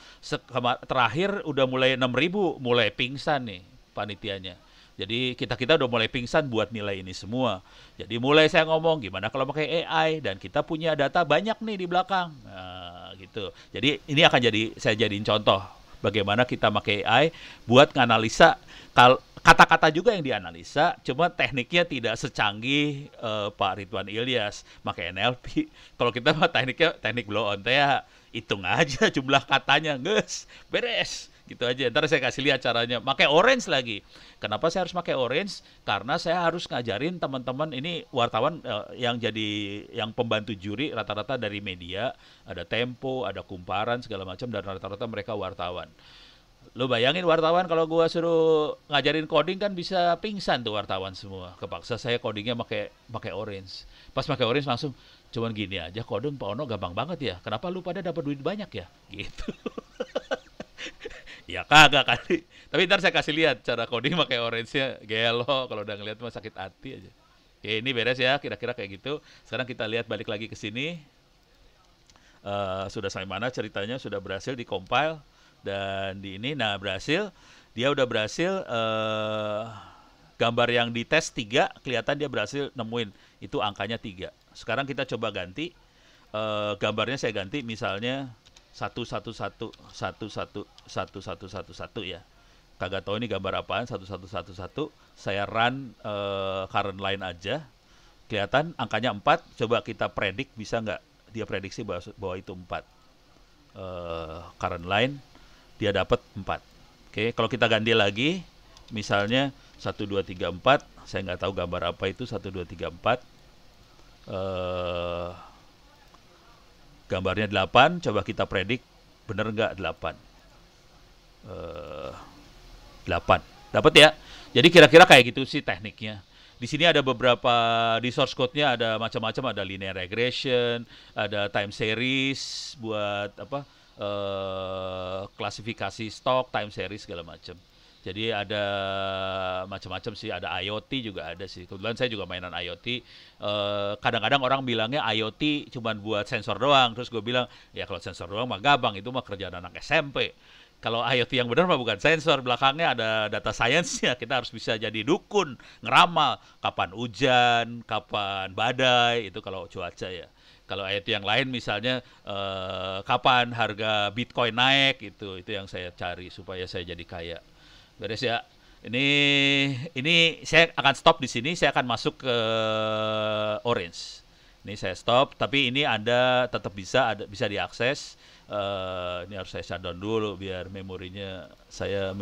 Terakhir udah mulai 6.000, mulai pingsan nih panitianya. Jadi kita udah mulai pingsan buat nilai ini semua. Jadi mulai saya ngomong gimana kalau pakai AI, dan kita punya data banyak nih di belakang. Nah, gitu. Jadi ini akan saya jadiin contoh bagaimana kita pakai AI buat nganalisa. Kata-kata juga yang dianalisa, cuma tekniknya tidak secanggih Pak Ridwan Ilyas pakai NLP. Kalau kita mah teknik blow on ya, hitung aja jumlah katanya, guys, beres. Gitu aja. Ntar saya kasih lihat caranya. Pakai orange lagi. Kenapa saya harus pakai orange? Karena saya harus ngajarin teman-teman ini wartawan yang pembantu juri rata-rata dari media, ada Tempo, ada Kumparan segala macam, dan rata-rata mereka wartawan. Lo bayangin wartawan kalau gua suruh ngajarin coding kan bisa pingsan tuh wartawan semua. Kepaksa saya codingnya pakai orange. Pas pakai orange langsung cuman gini aja, coding Pak Ono gampang banget ya. Kenapa lu pada dapat duit banyak ya? Gitu. Ya kagak kali. Tapi ntar saya kasih lihat cara coding pakai orange-nya. Gelo, kalau udah ngeliat mah sakit hati aja. Oke, ini beres ya, kira-kira kayak gitu. Sekarang kita lihat balik lagi ke sini. Sudah sampai mana ceritanya, sudah berhasil di-compile. Dan di ini, nah berhasil, dia udah berhasil gambar yang dites 3, kelihatan dia berhasil nemuin, itu angkanya 3. Sekarang kita coba ganti, gambarnya saya ganti misalnya 111 ya. Kagak tahu ini gambar apaan, 1111, saya run current line aja, kelihatan angkanya 4, coba kita predik bisa nggak dia prediksi bahwa itu 4. Current line dia dapat 4. Oke, kalau kita ganti lagi, misalnya 1, 2, 3, 4, saya nggak tahu gambar apa itu 1, 2, 3, 4. Gambarnya 8, coba kita predik bener nggak 8. 8. Dapat ya? Jadi kira-kira kayak gitu sih tekniknya. Di sini ada beberapa, di source code-nya ada macam-macam, ada linear regression, ada time series buat apa? Klasifikasi stok, time series segala macam. Jadi ada macam-macam sih, ada IoT juga ada sih. Kebetulan saya juga mainan IoT. Kadang-kadang orang bilangnya IoT cuma buat sensor doang. Terus gue bilang, ya kalau sensor doang mah gampang, itu mah kerjaan anak SMP. Kalau IoT yang benar mah bukan sensor, belakangnya ada data science-nya. Kita harus bisa jadi dukun, ngeramal kapan hujan, kapan badai, itu kalau cuaca ya. Kalau IoT yang lain misalnya kapan harga Bitcoin naik, itu yang saya cari supaya saya jadi kaya. Beres ya. Ini saya akan stop di sini, saya akan masuk ke orange. Ini saya stop, tapi ini Anda tetap bisa diakses. Ini harus saya shutdown dulu biar memori saya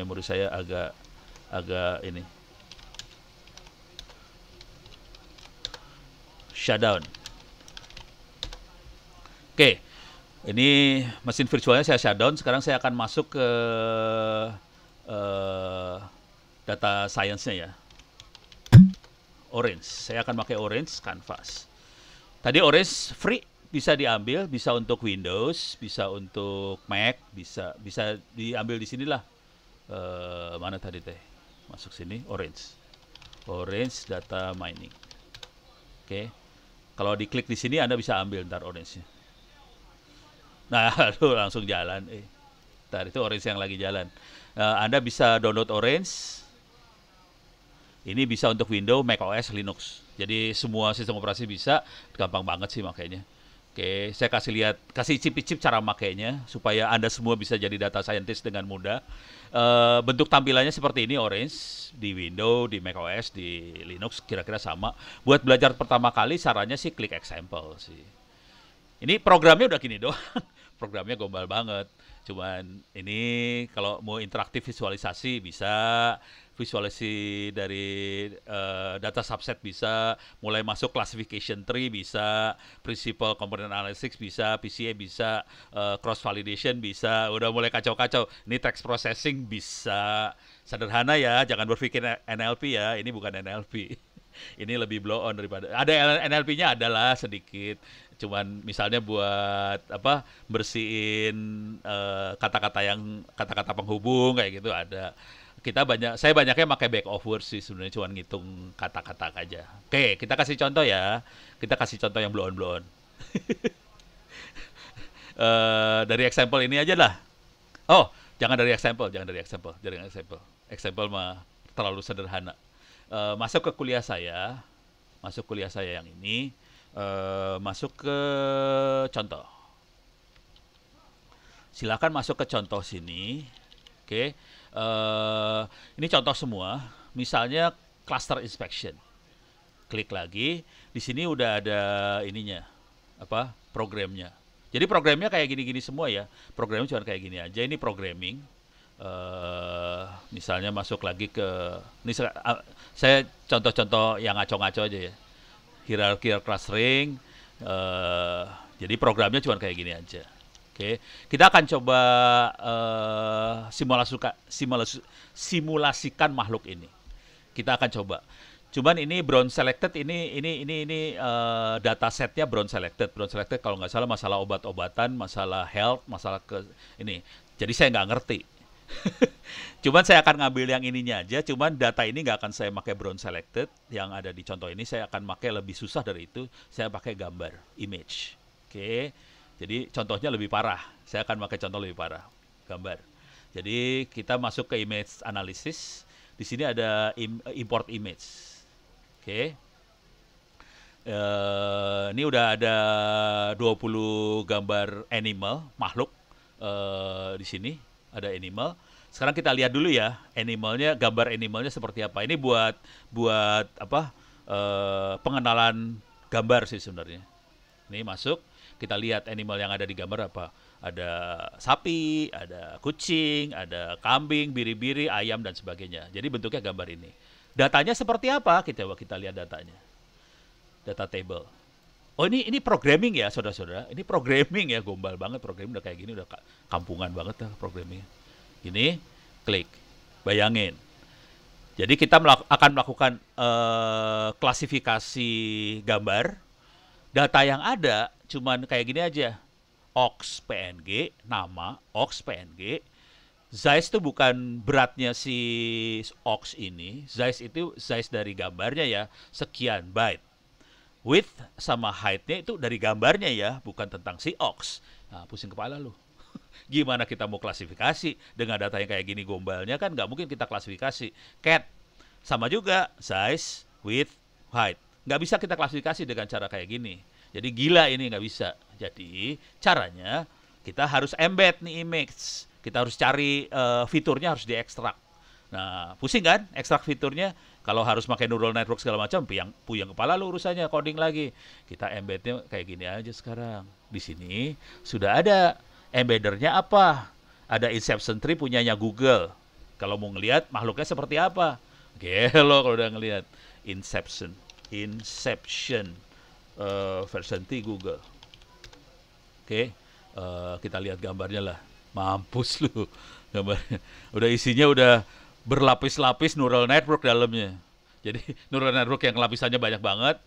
agak ini. Shutdown. Oke. Ini mesin virtualnya saya shutdown. Sekarang saya akan masuk ke data science-nya ya. Orange. Saya akan pakai orange canvas. Tadi orange free, bisa diambil, bisa untuk Windows, bisa untuk Mac, bisa diambil di sinilah. Mana tadi teh? Masuk sini, orange data mining. Oke. Kalau diklik di sini Anda bisa ambil ntar orange-nya. Nah, aduh, langsung jalan. Ntar itu orange yang lagi jalan. Anda bisa download orange. Ini bisa untuk Windows, Mac OS, Linux. Jadi semua sistem operasi bisa, gampang banget sih makanya. Oke, saya kasih cip-cip cara makainya supaya Anda semua bisa jadi data scientist dengan mudah. Bentuk tampilannya seperti ini, orange di Windows, di Mac OS, di Linux kira-kira sama. Buat belajar pertama kali sarannya sih klik example sih. Ini programnya udah gini doang. Programnya gombal banget. Cuman ini kalau mau interaktif visualisasi bisa, visualisasi dari data subset bisa, mulai masuk classification tree bisa, principal component analytics bisa, PCA bisa, cross validation bisa, udah mulai kacau-kacau. Ini text processing bisa. Sederhana ya, jangan berpikir NLP ya, ini bukan NLP. Ini lebih blow on daripada, ada NLP-nya adalah sedikit. Cuman misalnya buat apa, bersihin kata-kata penghubung kayak gitu ada. Saya banyaknya pakai back of words sih sebenarnya, cuma ngitung kata-kata aja. Oke, kita kasih contoh ya. Kita kasih contoh yang blow on. Dari example ini aja lah. Oh, jangan dari example. Example mah terlalu sederhana. Masuk ke kuliah saya yang ini. Masuk ke contoh. Silakan masuk ke contoh sini. Oke. Ini contoh semua. Misalnya cluster inspection. Klik lagi. Di sini udah ada ininya. Programnya. Jadi programnya kayak gini-gini semua ya. Programnya cuma kayak gini aja. Ini programming. Misalnya masuk lagi ke, ini saya contoh-contoh yang ngaco-ngaco aja ya. Hierarchical clustering. Jadi programnya cuma kayak gini aja. Oke, kita akan coba simulasikan makhluk ini. Kita akan coba. Cuman ini brown selected, ini data setnya brown selected. Brown selected kalau nggak salah masalah obat-obatan, masalah health, masalah ini. Jadi saya nggak ngerti. Cuman saya akan ngambil yang ininya aja. Cuman data ini nggak akan saya pakai brown selected. Yang ada di contoh ini saya akan pakai lebih susah dari itu. Saya pakai gambar, image. Oke. Jadi contohnya lebih parah. Saya akan pakai contoh lebih parah, gambar. Jadi kita masuk ke image analysis. Di sini ada import image. Oke. Ini udah ada 20 gambar animal, makhluk di sini ada animal. Sekarang kita lihat dulu ya, gambar animalnya seperti apa. Ini buat apa? Pengenalan gambar sih sebenarnya. Ini masuk. Kita lihat animal yang ada di gambar apa. Ada sapi, ada kucing, ada kambing, biri-biri, ayam, dan sebagainya. Jadi bentuknya gambar ini. Datanya seperti apa? Kita lihat datanya. Data table. Oh ini programming ya saudara-saudara. Ini programming ya, gombal banget programming udah kayak gini, udah kampungan banget lah programming. Ini klik, bayangin. Jadi kita akan melakukan klasifikasi gambar. Data yang ada cuman kayak gini aja. Ox PNG, nama Ox PNG. Size itu bukan beratnya si Ox ini. Size itu size dari gambarnya ya, sekian byte. Width sama height-nya itu dari gambarnya ya, bukan tentang si Ox. Nah, pusing kepala lu. Gimana kita mau klasifikasi dengan data yang kayak gini gombalnya, kan nggak mungkin kita klasifikasi. Cat sama juga size, width, height. Nggak bisa kita klasifikasi dengan cara kayak gini. Jadi gila ini, nggak bisa. Jadi caranya kita harus embed nih image. Kita harus cari fiturnya, harus diekstrak. Nah, pusing kan ekstrak fiturnya? Kalau harus pakai neural network segala macam, puyeng kepala lu urusannya, coding lagi. Kita embednya kayak gini aja sekarang. Di sini sudah ada embeddernya apa? Ada Inception Tree punyanya Google. Kalau mau ngelihat makhluknya seperti apa? Gelo kalau udah ngelihat. Inception version T Google. Oke, kita lihat gambarnya lah. Mampus lu gambarnya. Udah isinya udah berlapis-lapis neural network dalamnya. Jadi neural network yang lapisannya banyak banget,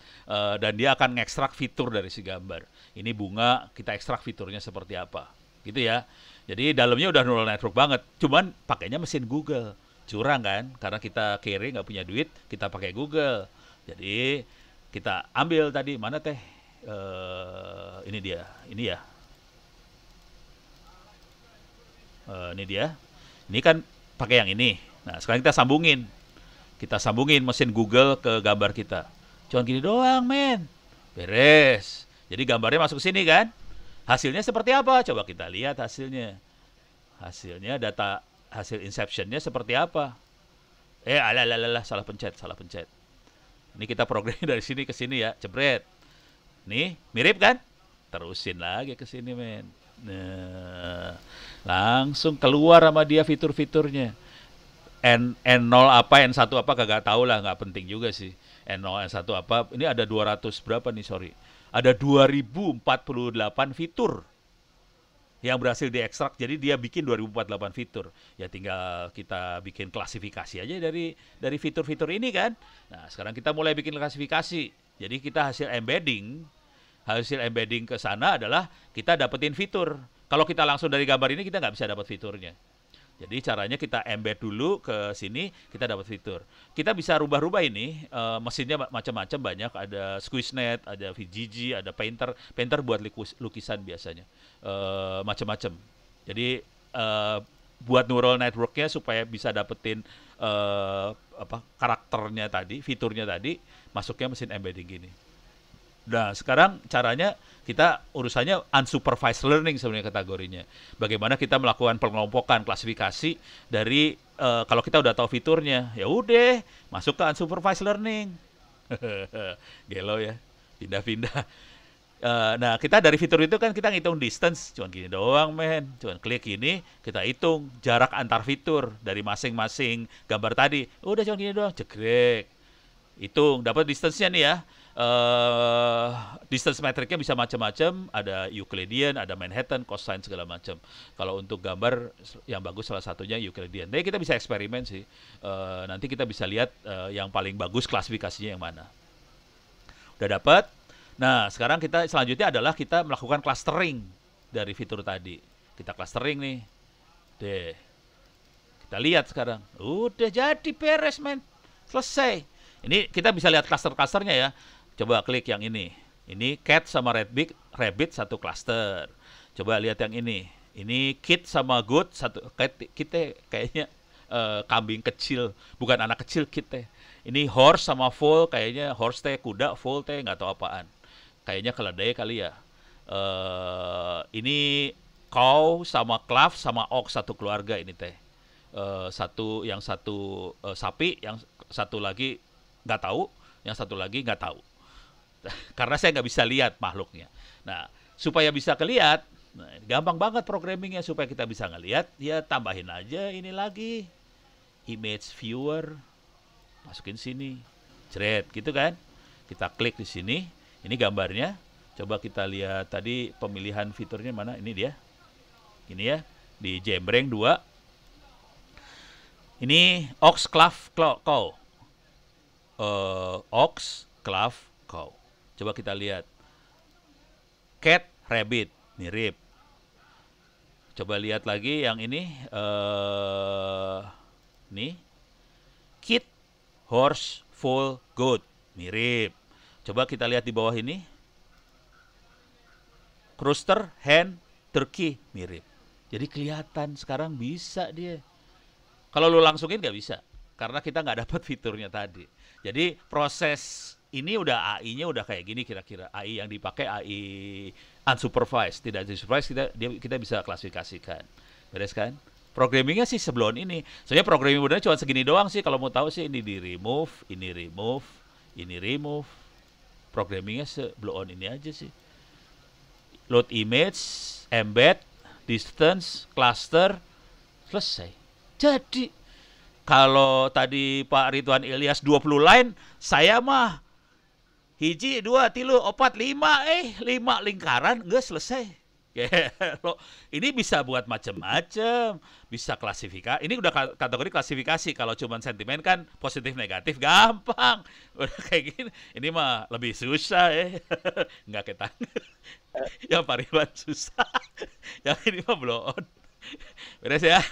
dan dia akan ngekstrak fitur dari si gambar. Ini bunga, kita ekstrak fiturnya seperti apa, gitu ya. Jadi dalamnya udah neural network banget. Cuman pakainya mesin Google. Curang kan? Karena kita kere nggak punya duit, kita pakai Google. Jadi kita ambil tadi mana teh? Ini dia, ini ya. Ini dia. Ini kan pakai yang ini. Nah, sekarang kita sambungin mesin Google ke gambar kita. Cuman gini doang, men. Beres. Jadi gambarnya masuk ke sini kan? Hasilnya seperti apa? Coba kita lihat hasilnya. Hasilnya hasil inception-nya seperti apa? Salah pencet. Ini kita programnya dari sini ke sini ya, jebret. Nih, mirip kan? Terusin lagi ke sini, men. Nah, langsung keluar sama dia fitur-fiturnya. N0 apa, N1 apa kagak tahu lah, nggak penting juga sih. N0, N1 apa, ini ada 200 berapa nih, sorry. Ada 2048 fitur yang berhasil diekstrak, jadi dia bikin 2048 fitur. Ya tinggal kita bikin klasifikasi aja dari fitur-fitur ini kan. Nah, sekarang kita mulai bikin klasifikasi. Jadi kita hasil embedding ke sana adalah kita dapetin fitur. Kalau kita langsung dari gambar ini kita nggak bisa dapat fiturnya. Jadi caranya kita embed dulu ke sini, kita dapat fitur. Kita bisa rubah-rubah ini, mesinnya macam-macam banyak, ada SquishNet, ada VGG, ada Painter. Painter buat lukisan biasanya, macam-macam. Jadi buat neural networknya supaya bisa dapetin karakternya tadi, fiturnya tadi, masuknya mesin embedding gini. Nah, sekarang caranya kita urusannya unsupervised learning sebenarnya kategorinya. Bagaimana kita melakukan pengelompokan, klasifikasi dari kalau kita udah tahu fiturnya, ya udah masuk ke unsupervised learning. Gelo ya, pindah-pindah. Nah, kita dari fitur itu kan kita ngitung distance, cuman gini doang, men. Cuman klik ini, kita hitung jarak antar fitur dari masing-masing gambar tadi. Udah cuman gini doang, cekrek. Hitung, dapat distance-nya nih ya. Distance metricnya bisa macam-macam, ada Euclidean, ada Manhattan, cosine segala macam. Kalau untuk gambar yang bagus salah satunya Euclidean. Jadi kita bisa eksperimen sih. Nanti kita bisa lihat yang paling bagus klasifikasinya yang mana. Udah dapat. Nah, sekarang kita selanjutnya adalah kita melakukan clustering dari fitur tadi. Kita clustering nih. Deh. Kita lihat sekarang. Udah jadi beres, men. Selesai. Ini kita bisa lihat cluster-clusternya ya. Coba klik yang ini. Ini cat sama rabbit satu cluster. Coba lihat yang ini. Ini kid sama goat satu. Kita kayaknya kambing kecil, bukan anak kecil kita. Ini horse sama foal, kayaknya horse teh kuda, foal teh nggak tahu apaan. Kayaknya keledai kali ya. Ini cow sama calf sama ox satu keluarga ini teh. Yang satu sapi, yang satu lagi nggak tahu, yang satu lagi nggak tahu. Karena saya nggak bisa lihat makhluknya. Nah, supaya bisa kelihat. Nah, gampang banget programmingnya supaya kita bisa ngelihat, ya tambahin aja ini lagi. Image viewer, masukin sini. Jret, gitu kan. Kita klik di sini, ini gambarnya. Coba kita lihat tadi pemilihan fiturnya mana, ini dia. Ini ya, di Jembreng 2. Ini Oxclaw Cow. Oxclaw Cow. Coba kita lihat. Cat, rabbit, mirip. Coba lihat lagi yang ini. Nih. Kid, horse, foal, goat, mirip. Coba kita lihat di bawah ini. Rooster, hen, turkey, mirip. Jadi kelihatan sekarang bisa dia. Kalau lu langsungin nggak bisa. Karena kita nggak dapat fiturnya tadi. Jadi proses ini udah AI-nya udah kayak gini kira-kira. AI yang dipakai AI unsupervised. Tidak unsupervised kita bisa klasifikasikan. Beres kan? Programmingnya sih sebelum ini. Soalnya programming udah cuma segini doang sih. Kalau mau tahu sih ini di remove, ini remove, ini remove. Programmingnya sebelum ini aja sih. Load image, embed, distance, cluster, selesai. Jadi kalau tadi Pak Ridwan Ilyas 20 line, saya mah hiji, 2, 3, 4, 5, 5 lingkaran, nggak selesai. Ini bisa buat macam-macam, bisa klasifikasi. Ini udah kategori klasifikasi. Kalau cuma sentimen kan positif negatif gampang. Udah kayak gini. Ini mah lebih susah nggak ketang. Yang Pak Ridwan susah. Yang ini mah blow on. Beres ya.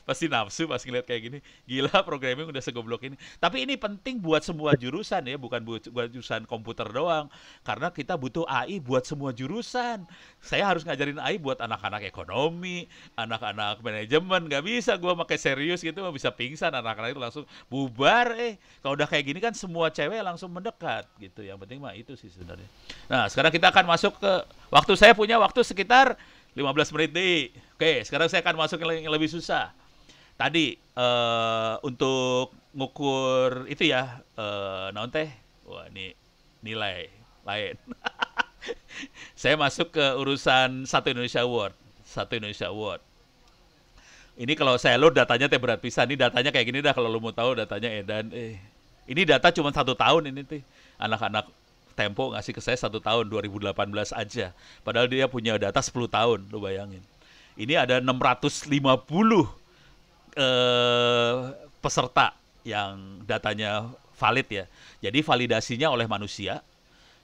Pasti nafsu pas ngeliat kayak gini. Gila programming udah segoblok ini. Tapi ini penting buat semua jurusan ya, bukan buat jurusan komputer doang. Karena kita butuh AI buat semua jurusan. Saya harus ngajarin AI buat anak-anak ekonomi, anak-anak manajemen. Gak bisa gue pakai serius gitu, bisa pingsan anak-anak itu langsung bubar. Kalau udah kayak gini kan semua cewek langsung mendekat gitu. Yang penting mah itu sih sebenarnya. Nah sekarang kita akan masuk ke waktu. Saya punya waktu sekitar 15 menit nih. Oke, sekarang saya akan masuk yang lebih susah. Tadi untuk ngukur itu ya, naon teh? Wah, ini nilai lain. Saya masuk ke urusan Satu Indonesia Award. Satu Indonesia Award. Ini kalau saya load datanya teh berat pisan. Ini datanya kayak gini dah kalau lu mau tahu datanya edan. Ini data cuma 1 tahun ini teh. Anak-anak Tempo ngasih ke saya 1 tahun 2018 aja. Padahal dia punya data 10 tahun, lu bayangin. Ini ada 650 peserta yang datanya valid ya. Jadi validasinya oleh manusia.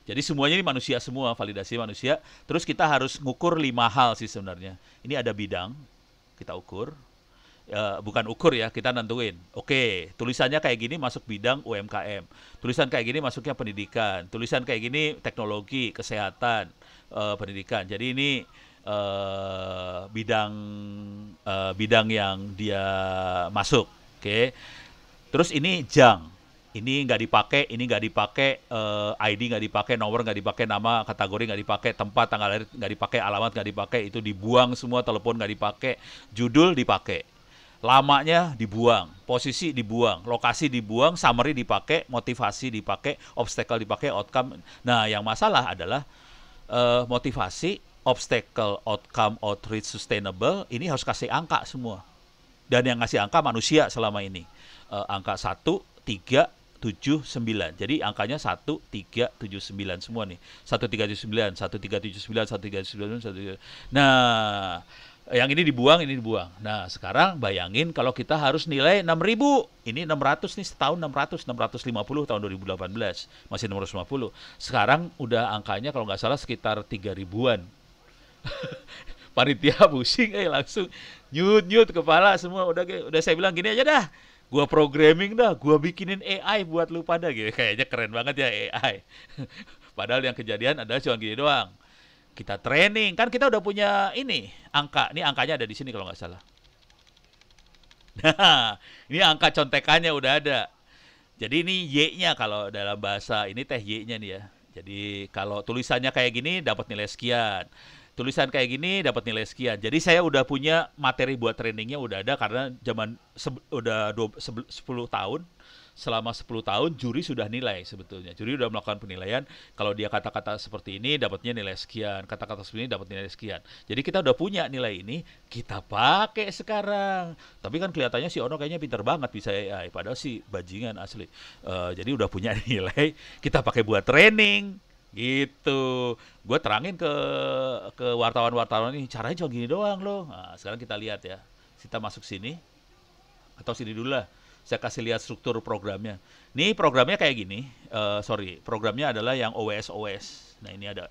Jadi semuanya ini manusia semua, validasi manusia. Terus kita harus ngukur 5 hal sih sebenarnya. Ini ada bidang, kita ukur. Bukan ukur ya, kita nentuin. Oke, tulisannya kayak gini masuk bidang UMKM. Tulisan kayak gini masuknya pendidikan. Tulisan kayak gini teknologi, kesehatan, pendidikan. Jadi ini bidang yang dia masuk. Oke. Terus ini jang. Ini nggak dipakai, ini nggak dipakai, ID nggak dipakai, nomor nggak dipakai, nama kategori nggak dipakai, tempat tanggal lahir nggak dipakai, alamat nggak dipakai, itu dibuang semua, telepon nggak dipakai, judul dipakai. Lamanya dibuang, posisi dibuang, lokasi dibuang, summary dipakai, motivasi dipakai, obstacle dipakai, outcome. Nah, yang masalah adalah motivasi, obstacle, outcome, outreach, sustainable, ini harus kasih angka semua. Dan yang ngasih angka manusia selama ini. Angka 1, 3, 7, 9. Jadi angkanya 1, 3, 7, 9 semua nih. 1, 3, 7, 9, 1, 3, 7, 9, 1, 3, 7, 9, 1, 3. Nah, yang ini dibuang, ini dibuang. Nah, sekarang bayangin kalau kita harus nilai 6.000. Ini 600 nih, setahun 650 tahun 2018. Masih 650. Sekarang udah angkanya kalau nggak salah sekitar 3.000-an. Panitia pusing, langsung nyut kepala semua. Udah saya bilang gini aja dah. Gua programming dah, gua bikinin AI buat lu pada gitu. Kayaknya keren banget ya AI. Padahal yang kejadian adalah cuma gini doang. Kita training, kan kita udah punya ini angka. Ini angkanya ada di sini kalau nggak salah. Nah, ini angka contekannya udah ada. Jadi ini Y-nya kalau dalam bahasa ini teh Y-nya nih ya. Jadi kalau tulisannya kayak gini dapat nilai sekian. tulisan kayak gini dapat nilai sekian. Jadi saya udah punya materi buat trainingnya udah ada karena udah 10 tahun. Selama 10 tahun juri sudah nilai sebetulnya. Juri udah melakukan penilaian, kalau dia kata-kata seperti ini dapatnya nilai sekian, kata-kata seperti ini dapat nilai sekian. Jadi kita udah punya nilai ini, kita pakai sekarang. Tapi kan kelihatannya si Ono kayaknya pintar banget bisa AI, padahal sih bajingan asli. Jadi udah punya nilai, kita pakai buat training gitu. Gue terangin ke wartawan-wartawan ini, caranya cuma gini doang loh. Nah, sekarang kita lihat ya. Kita masuk sini atau sini dulu lah. Saya kasih lihat struktur programnya. Nih programnya kayak gini. Programnya adalah yang OWS. Nah ini ada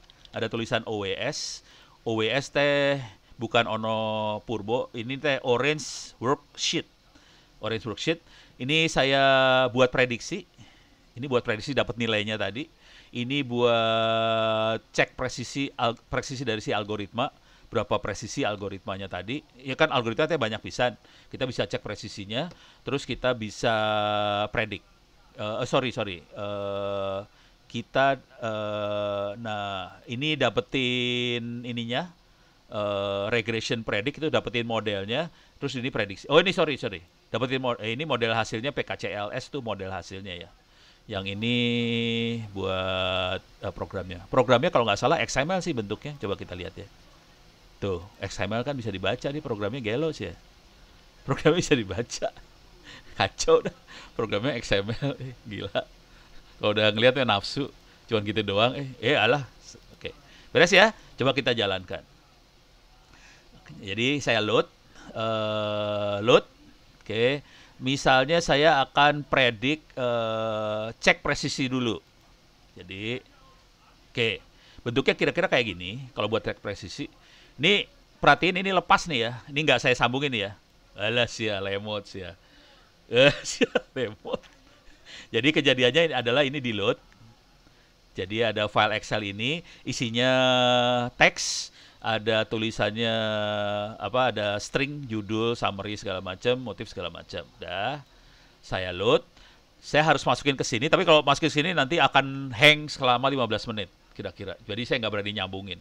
tulisan OWS. OWS teh bukan Ono Purbo. Ini teh Orange Worksheet. Orange Worksheet. Ini saya buat prediksi. Ini buat prediksi dapat nilainya tadi. Ini buat cek presisi dari si algoritma. Berapa presisi algoritmanya tadi. Ya kan algoritmanya banyak pisan. Kita bisa cek presisinya, terus kita bisa predik. Nah ini dapetin ininya, regression predict itu dapetin modelnya, terus ini prediksi. Oh ini sorry, dapetin ini model hasilnya PKCLS tuh model hasilnya ya. Yang ini buat programnya. Programnya kalau nggak salah XML sih bentuknya. Coba kita lihat ya. Tuh, XML kan bisa dibaca nih, programnya gelo sih ya. Programnya bisa dibaca. Kacau dah. Programnya XML, gila. Kalau udah ngeliatnya nafsu, cuman gitu doang, alah. Oke. Beres ya, coba kita jalankan. Jadi saya load. Oke. Misalnya saya akan predik cek presisi dulu. Jadi, oke. Bentuknya kira-kira kayak gini, kalau buat cek presisi. Ini perhatiin ini lepas nih ya. Ini nggak saya sambungin ya. Alah sia lemot sia. Sia lemot. Jadi kejadiannya adalah ini di load. Jadi ada file Excel ini isinya teks, ada tulisannya ada string, judul, summary segala macam, motif segala macam. Dah. Saya load. Saya harus masukin ke sini, tapi kalau masukin ke sini nanti akan hang selama 15 menit kira-kira. Jadi saya nggak berani nyambungin.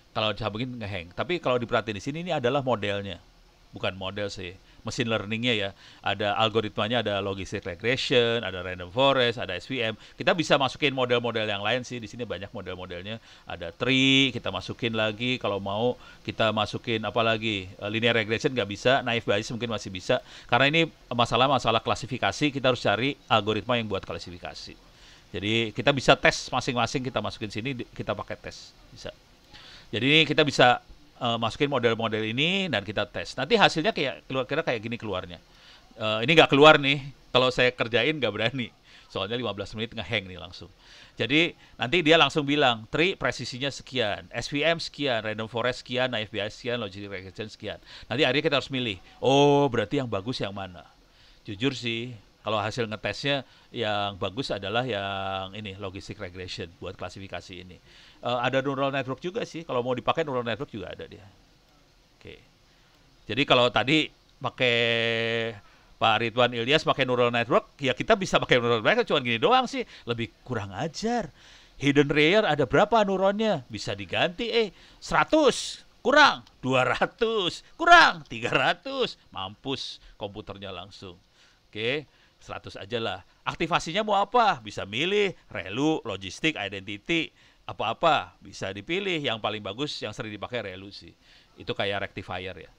Kalau disambungin nge-hang. Tapi kalau diperhatiin di sini ini adalah modelnya. Bukan model sih. Mesin learningnya ya. Ada algoritmanya, ada logistic regression, ada random forest, ada SVM. Kita bisa masukin model-model yang lain sih. Di sini banyak model-modelnya. Ada tree, kita masukin lagi. Kalau mau kita masukin apa lagi? Linear regression nggak bisa. Naive Bayes mungkin masih bisa. Karena ini masalah klasifikasi. Kita harus cari algoritma yang buat klasifikasi. Jadi kita bisa tes masing-masing. Kita masukin sini, kita pakai tes. Bisa. Jadi kita bisa masukin model-model ini dan kita tes. Nanti hasilnya kira-kira kayak gini keluarnya. Ini nggak keluar nih. Kalau saya kerjain nggak berani. Soalnya 15 menit nge-hang nih langsung. Jadi nanti dia langsung bilang, tree presisinya sekian, SVM sekian, random forest sekian, naive Bayes sekian, logistic regression sekian. Nanti akhirnya kita harus milih. Oh berarti yang bagus yang mana? Jujur sih, kalau hasil ngetesnya yang bagus adalah yang ini, logistic regression buat klasifikasi ini. Ada neural network juga sih, kalau mau dipakai neural network juga ada dia. Oke. Jadi kalau tadi pakai Pak Ridwan Ilyas pakai neural network, ya kita bisa pakai neural network, cuma gini doang sih, lebih kurang ajar. Hidden layer ada berapa neuronnya? Bisa diganti, 100, kurang 200, kurang 300, mampus komputernya langsung. Oke. 100 aja lah. Aktivasinya mau apa? Bisa milih relu, logistik, identity, apa-apa bisa dipilih. Yang paling bagus yang sering dipakai relu sih. Itu kayak rectifier ya.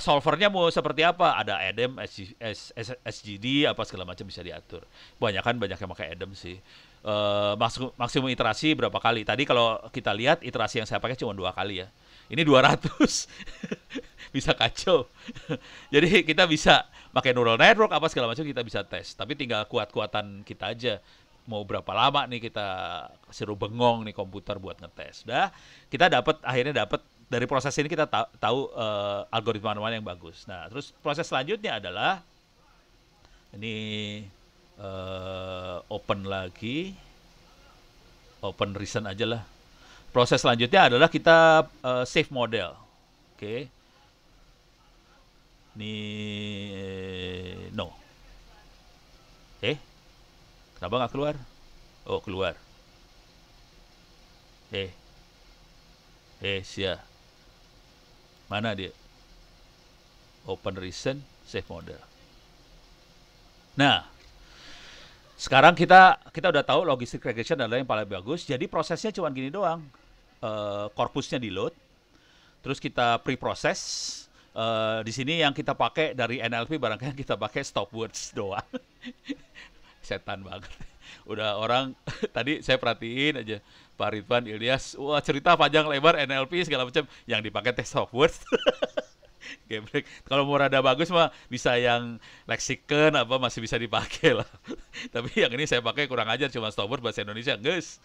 Solvernya mau seperti apa? Ada ADAM, SGD, apa segala macam bisa diatur. Banyak yang pakai ADAM sih. Maksimum iterasi berapa kali? Tadi kalau kita lihat iterasi yang saya pakai cuma 2 kali ya. Ini 200. Bisa kacau. Jadi kita bisa pakai neural network apa segala macam kita bisa tes. Tapi tinggal kuat-kuatan kita aja. Mau berapa lama nih kita seru bengong nih komputer buat ngetes. Dah, kita akhirnya dapat dari proses ini kita tahu algoritma mana yang bagus. Nah, terus proses selanjutnya adalah ini open lagi. Open recent aja lah. Proses selanjutnya adalah kita save model. Oke. Ini no. Kenapa nggak keluar? Oh, keluar. Sia. Mana dia? Open recent, save model. Nah, sekarang kita udah tahu logistic regression adalah yang paling bagus. Jadi prosesnya cuma gini doang. Korpusnya di load, terus kita pre-process. Di sini yang kita pakai dari NLP barangkali kita pakai stop words doang. Setan banget. Udah orang tadi saya perhatiin aja Pak Ridwan Ilyas, wah cerita panjang lebar NLP segala macam, yang dipakai teh stop words. Geblek. Kalau mau rada bagus mah bisa yang lexicon apa masih bisa dipakai lah. Tapi yang ini saya pakai kurang ajar, cuma stop word bahasa Indonesia, guys.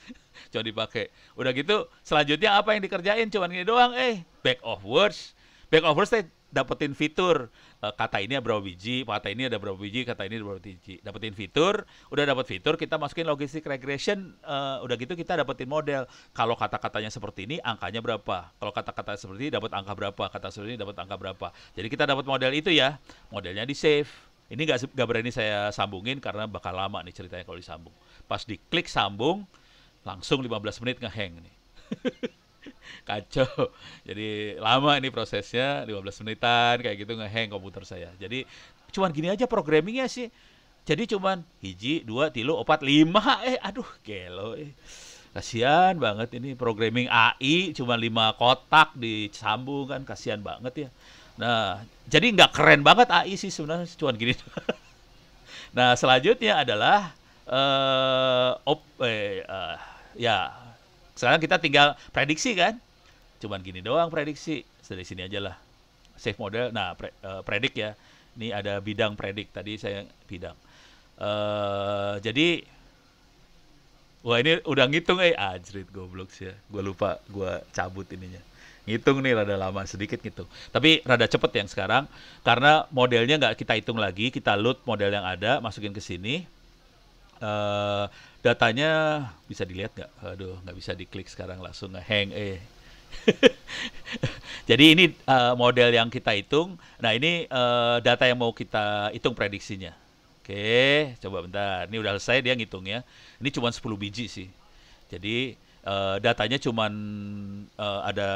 Cuma dipakai. Udah gitu, selanjutnya apa yang dikerjain? Cuman gini doang, back of words. Back of words teh dapetin fitur. Kata ini ada berapa biji, kata ini ada berapa biji, kata ini ada berapa biji. Dapetin fitur, udah dapat fitur, kita masukin logistic regression, udah gitu kita dapetin model. Kalau kata-katanya seperti ini, angkanya berapa? Kalau kata-kata seperti ini, dapat angka berapa? Kata seperti ini, dapat angka berapa? Jadi kita dapat model itu ya, modelnya di save. Ini nggak berani saya sambungin karena bakal lama nih ceritanya kalau disambung. Pas diklik sambung, langsung 15 menit ngehang nih. Kacau. Jadi lama ini prosesnya, 15 menitan kayak gitu ngehang komputer saya. Jadi cuman gini aja programmingnya sih. Jadi cuman 1, 2, 3, 4, 5. Aduh gelo. Kasian banget ini programming AI cuma 5 kotak disambung kan, kasian banget ya. Nah, jadi nggak keren banget AI sih sebenarnya, cuman gini. Nah, selanjutnya adalah ya sekarang kita tinggal prediksi kan, cuman gini doang prediksi. Dari sini aja lah, save model. Nah, predik ya, ini ada bidang predik, tadi saya bidang. Jadi wah ini udah ngitung ajrit goblok sih ya, gue lupa gue cabut ininya. Ngitung nih rada lama sedikit ngitung, tapi rada cepet yang sekarang karena modelnya nggak kita hitung lagi, kita load model yang ada, masukin ke sini. Datanya bisa dilihat nggak? Aduh, nggak bisa diklik sekarang, langsung nge-hang. Jadi ini model yang kita hitung. Nah ini data yang mau kita hitung prediksinya. Oke, coba bentar. Ini udah selesai dia ngitung ya. Ini cuma 10 biji sih. Jadi datanya cuma ada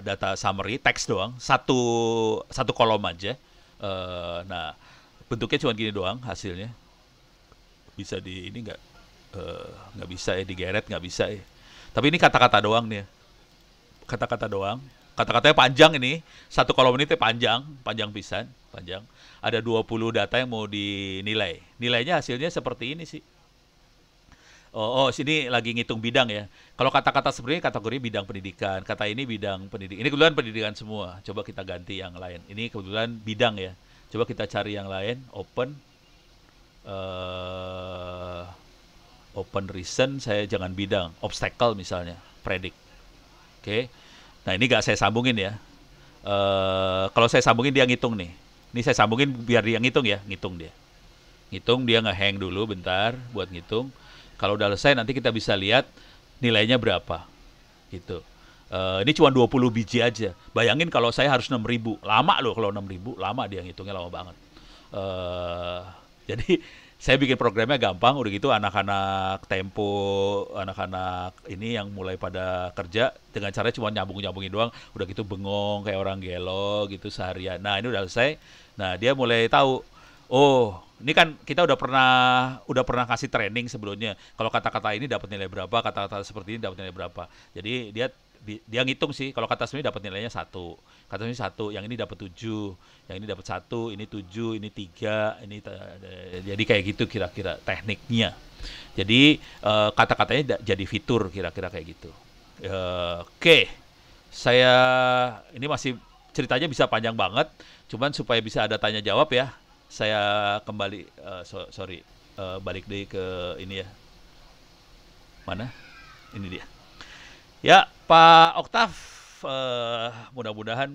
data summary, teks doang. Satu kolom aja. Nah, bentuknya cuma gini doang hasilnya. Bisa di ini nggak bisa ya, digeret nggak bisa ya. Tapi ini kata-kata doang nih. Kata-kata doang. Kata-katanya panjang ini. Satu kolom ini tuh panjang pisan, panjang. Ada 20 data yang mau dinilai. Nilainya hasilnya seperti ini sih. Sini lagi ngitung bidang ya. Kalau kata-kata sebenarnya kategori bidang pendidikan. Kata ini bidang pendidikan. Ini kebetulan pendidikan semua. Coba kita ganti yang lain. Ini kebetulan bidang ya. Coba kita cari yang lain. Open recent, saya jangan bidang, obstacle misalnya, predict. Oke. Nah ini nggak saya sambungin ya. Kalau saya sambungin dia ngitung nih. Ini saya sambungin biar dia ngitung ya, ngitung dia. Ngitung dia nge-hang dulu bentar buat ngitung. Kalau udah selesai nanti kita bisa lihat nilainya berapa. Gitu. Ini cuma 20 biji aja. Bayangin kalau saya harus 6.000. Lama loh kalau 6.000, lama dia ngitungnya, lama banget. Jadi saya bikin programnya gampang, udah gitu anak-anak Tempo, anak-anak ini yang mulai pada kerja dengan cara cuma nyambungin doang, udah gitu bengong kayak orang gelo gitu seharian. Nah ini udah selesai, nah dia mulai tahu, oh ini kan kita udah pernah kasih training sebelumnya, kalau kata-kata ini dapat nilai berapa, kata-kata seperti ini dapat nilai berapa. Jadi dia ngitung sih, kalau kata sebenarnya dapat nilainya 1, kata ini 1, yang ini dapat 7, yang ini dapat 1, ini 7, ini 3, ini jadi kayak gitu kira-kira tekniknya. Jadi kata-katanya jadi fitur kira-kira kayak gitu. Oke. Saya ini masih ceritanya bisa panjang banget, cuman supaya bisa ada tanya jawab ya. Saya kembali balik deh ke ini ya. Mana? Ini dia. Ya, Pak Oktav, mudah-mudahan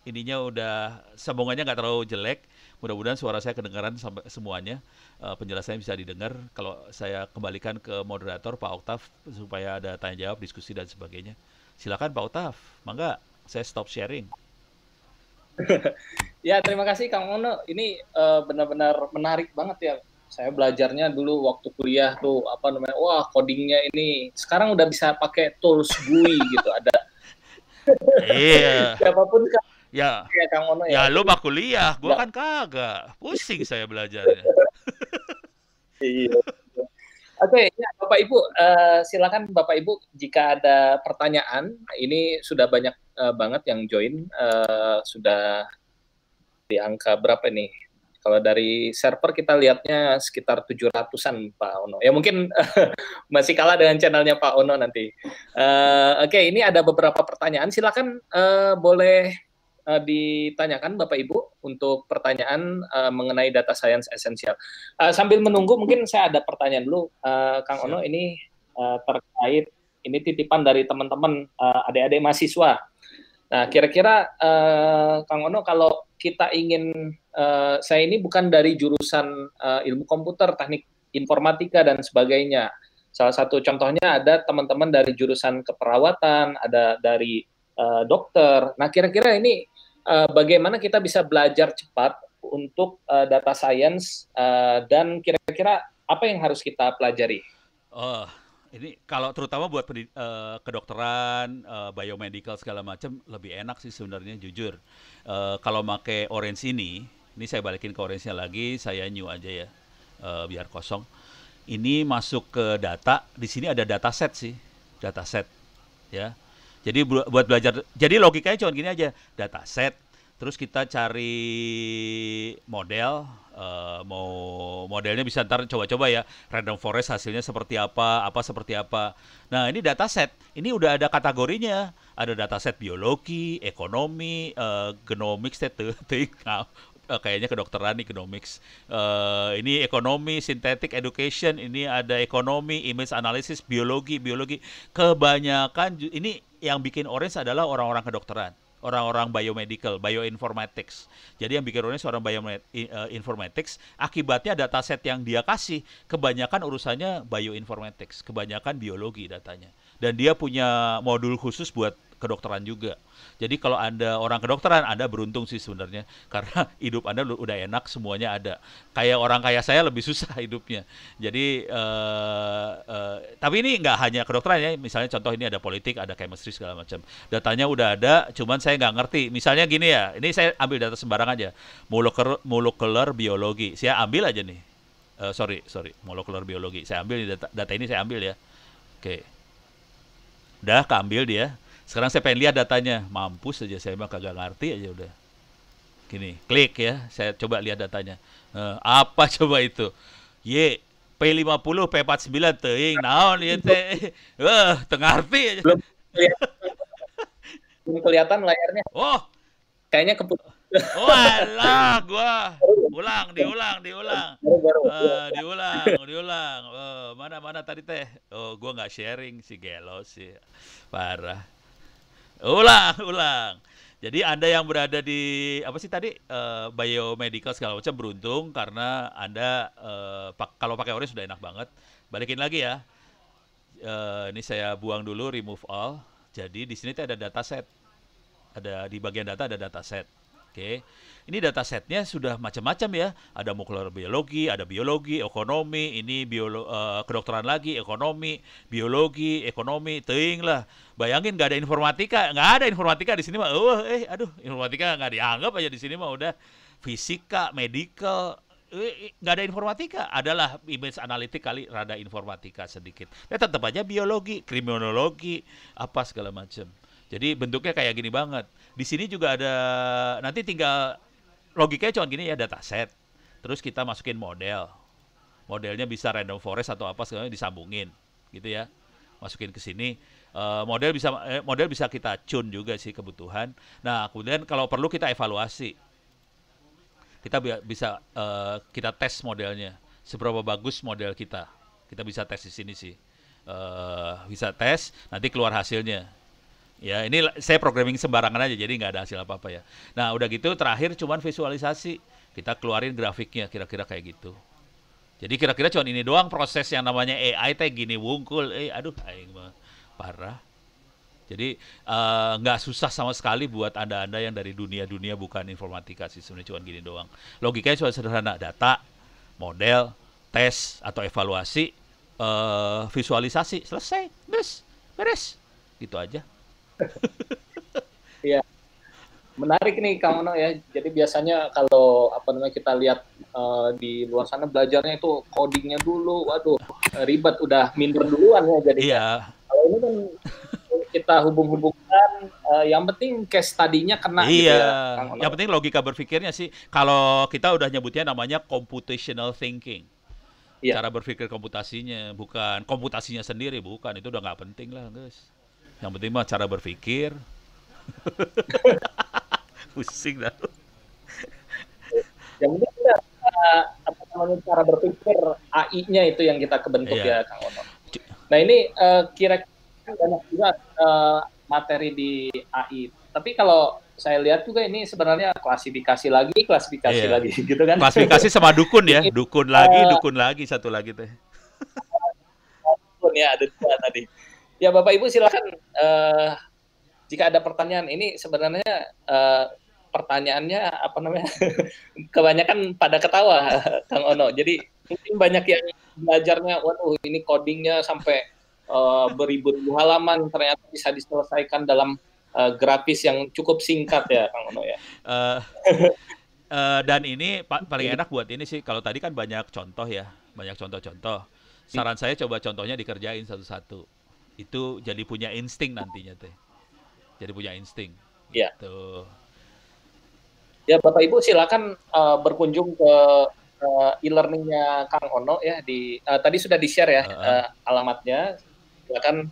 ininya udah sambungannya nggak terlalu jelek. Mudah-mudahan suara saya kedengaran sampai semuanya. Penjelasannya bisa didengar. Kalau saya kembalikan ke moderator Pak Oktav supaya ada tanya jawab, diskusi dan sebagainya. Silakan Pak Oktav, mangga saya stop sharing. Ya, terima kasih Kang Ono. Ini benar-benar menarik banget ya. Saya belajarnya dulu waktu kuliah tuh apa namanya, wah codingnya ini sekarang udah bisa pakai tools GUI gitu. Ada Iya. siapapun kan Ya, ya Kang Ono ya. ya lu Jadi mah kuliah, gua nggak kan kagak. Pusing saya belajarnya. iya. Oke, ya, Bapak Ibu, silakan Bapak Ibu jika ada pertanyaan. Ini sudah banyak banget yang join, sudah di angka berapa nih? Kalau dari server kita lihatnya sekitar 700-an Pak Ono. Ya mungkin masih kalah dengan channelnya Pak Ono nanti. Oke, ini ada beberapa pertanyaan. Silakan boleh ditanyakan Bapak Ibu untuk pertanyaan mengenai data science esensial. Sambil menunggu, mungkin saya ada pertanyaan dulu, Kang Ono. Siap. Ini terkait ini titipan dari teman-teman adik-adik mahasiswa. Nah, kira-kira Kang Ono, kalau kita ingin, saya ini bukan dari jurusan ilmu komputer, teknik informatika dan sebagainya. Salah satu contohnya ada teman-teman dari jurusan keperawatan, ada dari dokter. Nah, kira-kira ini bagaimana kita bisa belajar cepat untuk data science dan kira-kira apa yang harus kita pelajari? Oh, ini kalau terutama buat kedokteran, biomedical segala macam lebih enak sih sebenarnya jujur. Kalau make Orange ini saya balikin ke Orange-nya lagi, saya new aja ya, biar kosong. Ini masuk ke data, di sini ada dataset sih, dataset ya. Jadi buat belajar, jadi logikanya cuma gini aja, dataset, terus kita cari model, mau modelnya bisa ntar coba-coba ya, random forest hasilnya seperti apa seperti apa. Nah ini dataset, ini udah ada kategorinya, ada dataset biologi, ekonomi, genomics, kayaknya kedokteran nih genomics. Ini ekonomi, synthetic education, ini ada ekonomi, image analysis, biologi. Kebanyakan ini yang bikin orange adalah orang-orang kedokteran, orang-orang biomedical, bioinformatics. Jadi yang bikin orange orang bioinformatics, akibatnya dataset yang dia kasih kebanyakan urusannya bioinformatics, kebanyakan biologi datanya. Dan dia punya modul khusus buat kedokteran juga. Jadi kalau Anda orang kedokteran, Anda beruntung sih sebenarnya. Karena hidup Anda udah enak, semuanya ada. Kayak orang kaya saya lebih susah hidupnya. Jadi, tapi ini nggak hanya kedokteran ya. Misalnya contoh ini ada politik, ada chemistry, segala macam. Datanya udah ada, cuman saya nggak ngerti. Misalnya gini ya, ini saya ambil data sembarang aja. Molekular biologi. Saya ambil aja nih. Sorry, molekular biologi. Saya ambil data ini saya ambil ya. Oke. Udah keambil dia. Sekarang saya pengen lihat datanya. Mampus aja, saya mah kagak ngerti aja udah. Gini, klik ya. Saya coba lihat datanya. Apa coba itu? P50, P49 teuing naon ieu teh. Tengarti aja. Belum kelihatan layarnya. Oh, Kayaknya keputus. walah gua diulang. Baru. Diulang. Mana tadi teh? Oh, gua nggak sharing si gelo sih. Parah. Ulang. Jadi Anda yang berada di apa sih tadi biomedical segala macam beruntung karena Anda kalau pakai Orange sudah enak banget. Balikin lagi ya. Ini saya buang dulu remove all. Jadi di sini ada dataset. Ada di bagian data ada dataset. Oke. Ini datasetnya sudah macam-macam ya. Ada molekular biologi, ada biologi, ekonomi, ini kedokteran lagi, ekonomi, biologi, ekonomi, teuing lah. Bayangin nggak ada informatika di sini mah. Aduh, informatika nggak dianggap aja di sini mah udah fisika, medical, nggak ada informatika. Adalah image analitik kali rada informatika sedikit. Tetap aja biologi, kriminologi, apa segala macam. Jadi bentuknya kayak gini banget. Di sini juga ada, nanti tinggal logikanya cuma gini ya, dataset. Terus kita masukin model. Modelnya bisa random forest atau apa segala disambungin, gitu ya. Masukin ke sini. Model bisa kita tune juga sih kebutuhan. Nah, kemudian kalau perlu kita evaluasi. Kita bisa kita tes modelnya. Seberapa bagus model kita. Kita bisa tes di sini sih. Bisa tes, nanti keluar hasilnya. Ya, ini saya programming sembarangan aja, jadi nggak ada hasil apa-apa ya. Nah, udah gitu terakhir cuman visualisasi. Kita keluarin grafiknya, kira-kira kayak gitu. Jadi kira-kira cuma ini doang proses yang namanya AI teh gini wungkul. Aduh, aing mah parah. Jadi nggak susah sama sekali buat anda yang dari dunia bukan informatika sih, sebenarnya cuma gini doang. Logikanya cuma sederhana, data, model, tes atau evaluasi, visualisasi, selesai, beres, gitu aja. Iya, menarik nih Kang Ono ya. Jadi biasanya kalau apa namanya kita lihat di luar sana belajarnya itu codingnya dulu, waduh ribet, udah minder duluan ya jadinya. Iya, Kalau ini kan kita hubung-hubungkan, yang penting case study-nya kena gitu iya. ya Kang Ono. Yang penting logika berpikirnya sih. Kalau kita udah nyebutnya namanya computational thinking. Iya. Cara berpikir komputasinya, bukan komputasinya sendiri, bukan. Itu udah nggak penting lah, guys. Yang penting mah cara berpikir. Pusing dah. Yang penting kita, apa namanya cara berpikir AI-nya itu yang kita kebentuk Iya. ya Kang Ono. Nah ini kira-kira banyak juga materi di AI. Tapi kalau saya lihat juga ini sebenarnya klasifikasi Iya. lagi gitu kan. Klasifikasi sama dukun ya, Ini, dukun lagi, satu lagi teh. ya ada dua tadi. Ya Bapak Ibu silakan, jika ada pertanyaan ini sebenarnya pertanyaannya apa namanya kebanyakan pada ketawa Kang Ono. Jadi mungkin banyak yang belajarnya, waduh ini codingnya sampai beribu-ribu halaman, ternyata bisa diselesaikan dalam grafis yang cukup singkat ya Kang Ono ya. Eh, dan ini paling enak buat ini sih. Kalau tadi kan banyak contoh ya, banyak contoh-contoh. Saran saya coba contohnya dikerjain satu-satu. Itu jadi punya insting nantinya teh. Jadi punya insting. Ya. Gitu. Ya Bapak Ibu silakan berkunjung ke e-learningnya Kang Ono ya di tadi sudah di-share ya alamatnya. Silakan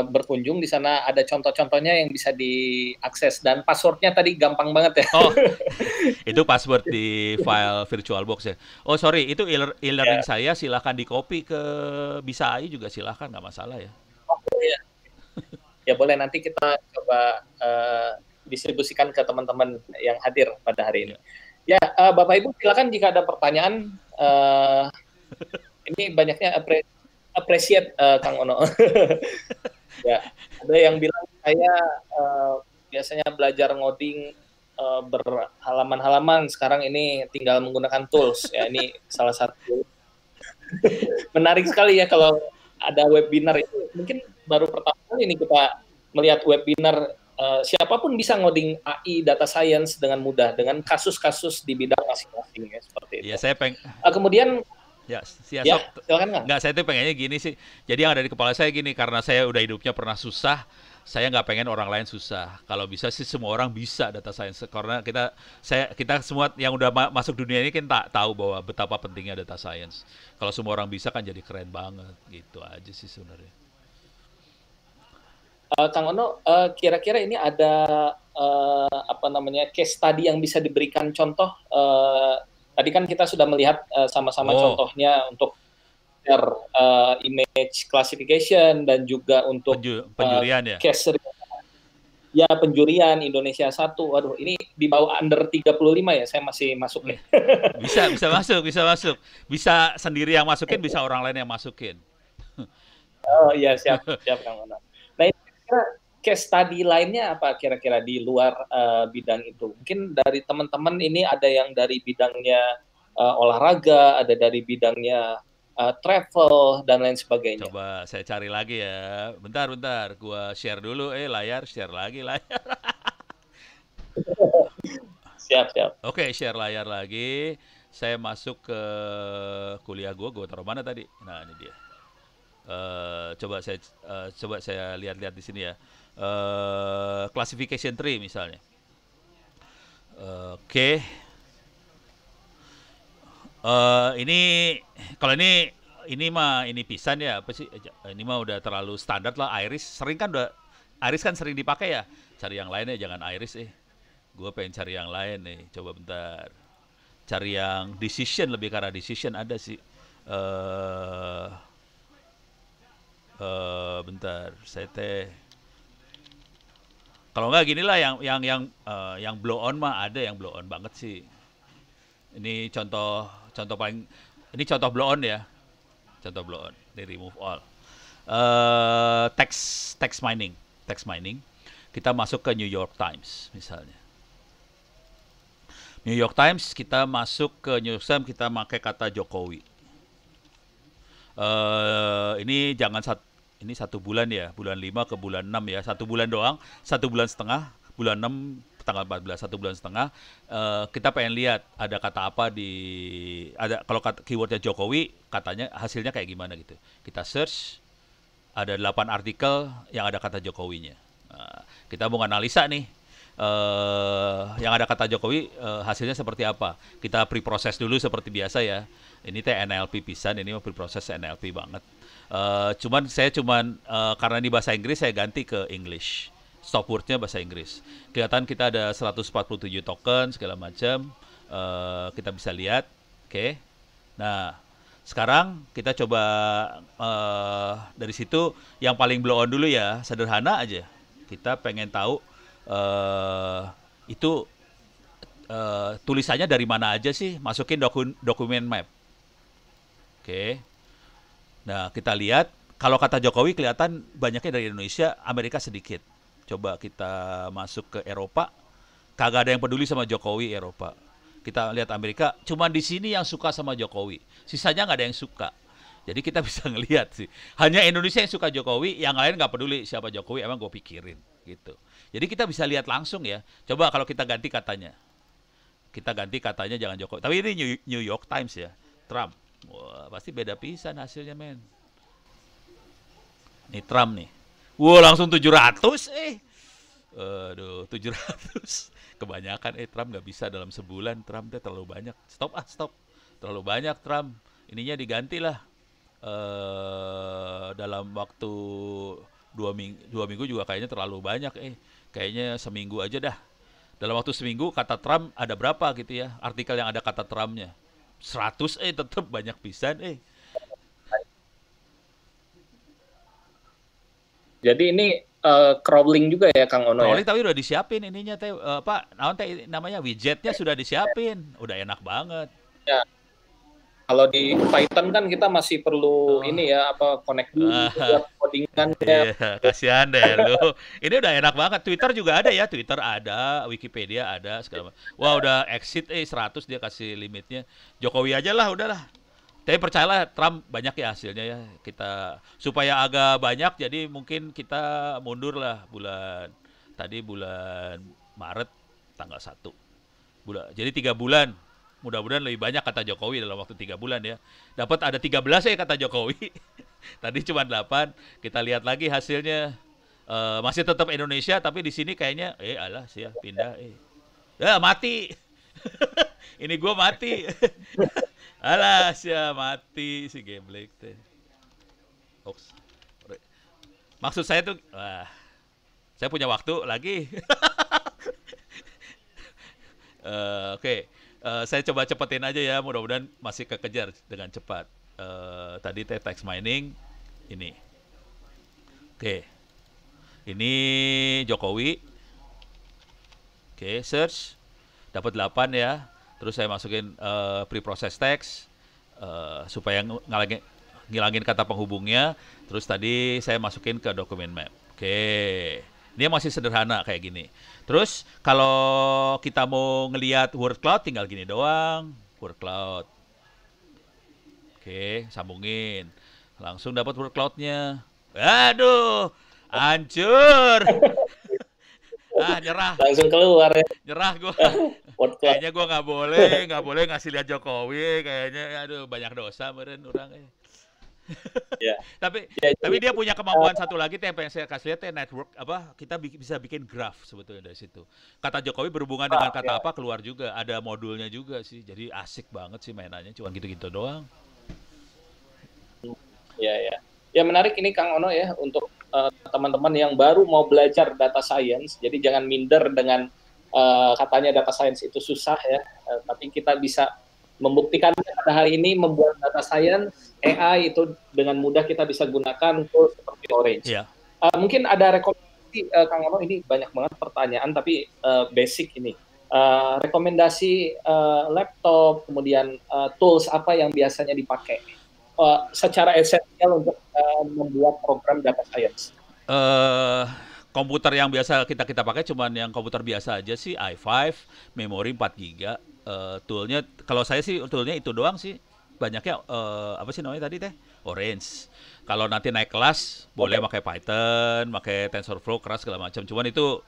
berkunjung, di sana ada contoh-contohnya yang bisa diakses, dan passwordnya tadi gampang banget ya. Oh, itu password di file VirtualBox ya. Oh sorry, itu e-learning saya, silahkan di copy ke Bisa AI juga silahkan, nggak masalah ya. Oh, ya. Ya boleh, nanti kita coba distribusikan ke teman-teman yang hadir pada hari ini. Ya, Bapak Ibu silakan jika ada pertanyaan. Ini banyaknya appreciate Kang Ono. Ya, ada yang bilang saya biasanya belajar ngoding berhalaman-halaman, sekarang ini tinggal menggunakan tools. Ya, ini salah satu menarik sekali ya kalau ada webinar itu. Mungkin baru pertama kali ini kita melihat webinar siapapun bisa ngoding AI data science dengan mudah dengan kasus-kasus di bidang masing-masing ya, seperti itu. Iya, saya kemudian silakan nggak? Nggak, saya tuh pengennya gini sih. Jadi yang ada di kepala saya gini, karena saya udah hidupnya pernah susah, saya nggak pengen orang lain susah. Kalau bisa sih semua orang bisa data science, karena kita semua yang udah masuk dunia ini kan tak tahu bahwa betapa pentingnya data science. Kalau semua orang bisa kan jadi keren banget, gitu aja sih sebenarnya. Kang Ono, kira-kira ini ada apa namanya case study yang bisa diberikan contoh? Tadi kan kita sudah melihat sama-sama contohnya untuk image classification dan juga untuk penjurian ya. Case ya penjurian Indonesia 1. Waduh, ini di bawah under 35 ya, saya masih masuk nih. bisa masuk. Bisa sendiri yang masukin, bisa orang lain yang masukin. Oh iya, siap Kang Ono. Nah, case study lainnya apa kira-kira di luar bidang itu? Mungkin dari teman-teman ini ada yang dari bidangnya olahraga, ada dari bidangnya travel, dan lain sebagainya. Coba saya cari lagi ya. Bentar. Gua share dulu. Share lagi layar. Siap. Oke, share layar lagi. Saya masuk ke kuliah gua taruh mana tadi? Nah, ini dia. Coba saya lihat-lihat di sini ya. Classification tree misalnya. Oke. Ini kalau ini pisan ya, apa sih? Ini mah udah terlalu standar lah. Iris kan sering dipakai ya. Cari yang lain ya, jangan Iris Gue pengen cari yang lain nih. Coba bentar. Cari yang decision, lebih karena decision ada sih. Bentar, saya kalau nggak gini lah, yang blow on mah ada yang blow on banget sih. Ini contoh paling, ini contoh blow on ya, contoh blow on di remove all. Text mining, kita masuk ke New York Times misalnya. New York Times, kita masuk ke New York Times, kita pakai kata Jokowi. Ini jangan ini 1 bulan ya, bulan 5 ke bulan 6 ya, 1 bulan doang, 1 bulan setengah, bulan 6 tanggal 14, 1 bulan setengah. Kita pengen lihat ada kata apa kalau keywordnya Jokowi, katanya hasilnya kayak gimana gitu. Kita search, ada 8 artikel yang ada kata Jokowinya. Kita mau analisa nih, yang ada kata Jokowi hasilnya seperti apa. Kita pre-proses dulu seperti biasa ya. Ini teh NLP pisan, ini mau pre-proses NLP banget. Saya karena di bahasa Inggris saya ganti ke English. Stop word-nya bahasa Inggris. Kelihatan kita ada 147 token segala macam. Kita bisa lihat, oke. Nah, sekarang kita coba dari situ yang paling blow on dulu ya, sederhana aja. Kita pengen tahu itu tulisannya dari mana aja sih, masukin dokumen map. Oke. Nah, kita lihat kalau kata Jokowi kelihatan banyaknya dari Indonesia, Amerika sedikit. Coba kita masuk ke Eropa, kagak ada yang peduli sama Jokowi Eropa. Kita lihat Amerika, cuma di sini yang suka sama Jokowi. Sisanya nggak ada yang suka. Jadi kita bisa ngelihat sih. Hanya Indonesia yang suka Jokowi, yang lain nggak peduli siapa Jokowi, emang gue pikirin gitu. Jadi kita bisa lihat langsung ya. Coba kalau kita ganti katanya. Kita ganti katanya jangan Jokowi. Tapi ini New York Times ya, Trump. Wah, pasti beda pisan hasilnya, men. Nih Trump nih. Wah, langsung 700 Aduh, 700. Kebanyakan Trump nggak bisa dalam sebulan. Trump dia terlalu banyak. Stop. Terlalu banyak Trump. Ininya diganti lah. Dalam waktu 2 minggu juga kayaknya terlalu banyak. Kayaknya seminggu aja dah. Dalam waktu seminggu kata Trump ada berapa gitu ya. Artikel yang ada kata Trumpnya. 100 tetap banyak pisan Jadi ini crawling juga ya Kang Ono crawling, ya? tapi udah disiapin ininya teh namanya widgetnya sudah disiapin. Udah enak banget. Ya. Kalau di Python kan kita masih perlu ini ya connect dulu buat codingan ya. Iya, kasihan deh lu. Ini udah enak banget. Twitter juga ada ya, Twitter ada, Wikipedia ada segala macam. Wah, udah exit 100 dia kasih limitnya. Jokowi aja lah udahlah. Tapi percayalah Trump banyak ya hasilnya ya. Kita supaya agak banyak jadi mungkin kita mundur lah bulan Maret tanggal 1. Jadi 3 bulan. Mudah-mudahan lebih banyak kata Jokowi dalam waktu 3 bulan ya. Dapat ada 13 kata Jokowi. Tadi cuma 8. Kita lihat lagi hasilnya. Masih tetap Indonesia tapi di sini kayaknya alah sih ya pindah Ya mati. Ini gua mati. Alah sih ya mati si Geblek teh. Maksud saya tuh saya punya waktu lagi. Oke. Saya coba cepetin aja ya, mudah-mudahan masih kekejar dengan cepat. Tadi text mining ini. Oke. Ini Jokowi. Oke, search. Dapat 8 ya. Terus saya masukin pre-process text supaya ngilangin kata penghubungnya. Terus tadi saya masukin ke dokumen map. Oke. Dia masih sederhana kayak gini. Terus kalau kita mau ngelihat word cloud tinggal gini doang, word cloud. Oke, sambungin. Langsung dapat word cloud-nya. Aduh, hancur. Nyerah. Langsung keluar ya. Nyerah gua. Kayaknya gua nggak boleh ngasih lihat Jokowi. Kayaknya aduh banyak dosa meureun urang Ya. Tapi dia punya kemampuan satu lagi yang pengen saya kasih lihat network kita bisa bikin graph sebetulnya dari situ. Kata Jokowi berhubungan dengan kata apa keluar juga, ada modulnya juga sih. Jadi asik banget sih mainannya, cuma gitu-gitu doang. Ya. Ya menarik ini Kang Ono ya untuk teman-teman yang baru mau belajar data science. Jadi jangan minder dengan katanya data science itu susah ya. Tapi kita bisa membuktikannya pada hari ini membuat data science AI itu dengan mudah kita bisa gunakan untuk seperti Orange. Yeah. Mungkin ada rekomendasi Kang Ono, ini banyak banget pertanyaan tapi basic ini. Rekomendasi laptop, kemudian tools apa yang biasanya dipakai secara esensial untuk membuat program data science? Komputer yang biasa kita pakai cuman yang komputer biasa aja sih, i5, memori 4 GB. Toolnya kalau saya sih toolnya itu doang sih. banyaknya apa sih namanya tadi teh? Orange. Kalau nanti naik kelas boleh pakai Python, pakai TensorFlow, keras segala macam. Cuman itu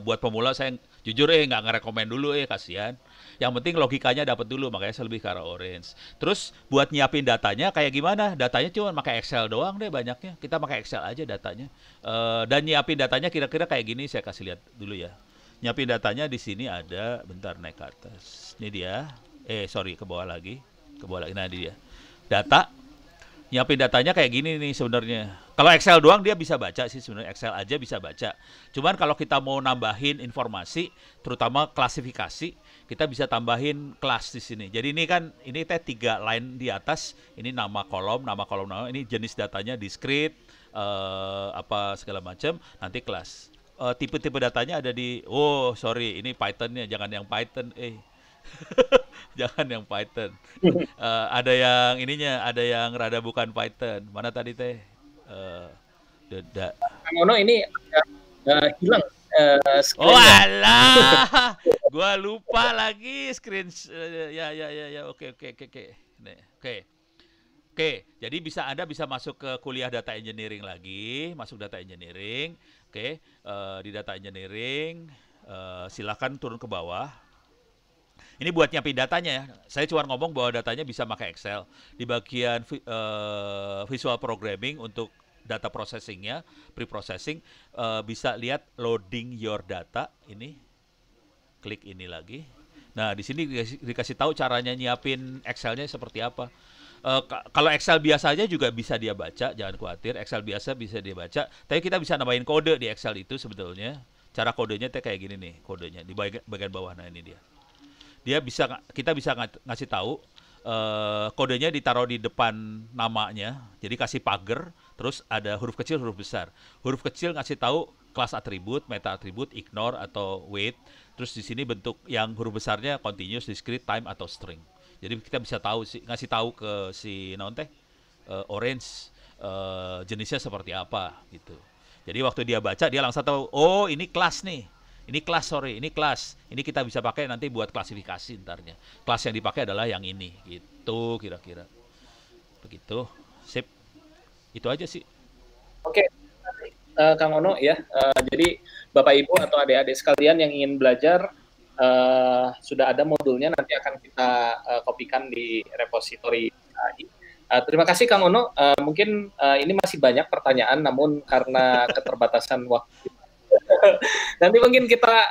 buat pemula saya jujur nggak ngerekomen dulu kasihan. Yang penting logikanya dapat dulu, makanya saya lebih ke arah Orange. Terus buat nyiapin datanya kayak gimana? Datanya cuma pakai Excel doang deh banyaknya. Kita pakai Excel aja datanya. Dan nyiapin datanya kira-kira kayak gini, saya kasih lihat dulu ya. Nyiapin datanya di sini ada, bentar naik ke atas. Ini dia. Sorry, ke bawah lagi. Ke bawah lagi. Nah, ini dia. Data. Nyiapin datanya kayak gini nih sebenarnya. Kalau Excel doang dia bisa baca sih sebenarnya, Excel aja bisa baca. Cuman kalau kita mau nambahin informasi, terutama klasifikasi, kita bisa tambahin kelas di sini. Jadi ini kan ini teh 3 line di atas, ini nama kolom, ini jenis datanya discrete, apa segala macam, nanti kelas. Tipe-tipe datanya ada di sorry, ini Pythonnya, jangan yang Python jangan yang Python. Ada yang ininya, ada yang rada bukan Python. Mana tadi teh? Kang Ono ini hilang Oh alah, gua lupa lagi screen. Ya, oke. Jadi Anda bisa masuk ke kuliah data engineering lagi, masuk data engineering. Di data engineering, silakan turun ke bawah. Ini buat nyiapin datanya ya. Saya cuma ngomong bahwa datanya bisa pakai Excel. Di bagian visual programming untuk data processingnya, pre-processing, bisa lihat loading your data. Ini, klik ini lagi. Nah, di sini dikasih tahu caranya nyiapin Excel-nya seperti apa. Kalau Excel biasa aja juga bisa dia baca, jangan khawatir. Excel biasa bisa dia baca. Tapi kita bisa nambahin kode di Excel itu sebetulnya. Cara kodenya kayak gini nih, kodenya di bagian bawah. Nah, ini dia. Kita bisa ngasih tahu kodenya ditaruh di depan namanya, jadi kasih pagar, terus ada huruf kecil, huruf besar. Huruf kecil ngasih tahu kelas atribut, meta atribut, ignore atau wait. Terus di sini bentuk yang huruf besarnya continuous, discrete, time atau string. Jadi kita bisa ngasih tahu ke si orange jenisnya seperti apa gitu. Jadi waktu dia baca dia langsung tahu, oh ini kelas nih. Ini kelas, ini kelas. Ini kita bisa pakai nanti buat klasifikasi ntarnya. Kelas yang dipakai adalah yang ini, gitu kira-kira. Begitu, sip. Itu aja sih. Oke, Kang Ono ya. Jadi Bapak Ibu atau adik-adik sekalian yang ingin belajar, sudah ada modulnya, nanti akan kita kopikan di repositori AI. Terima kasih Kang Ono. Mungkin ini masih banyak pertanyaan, namun karena keterbatasan waktu, nanti mungkin kita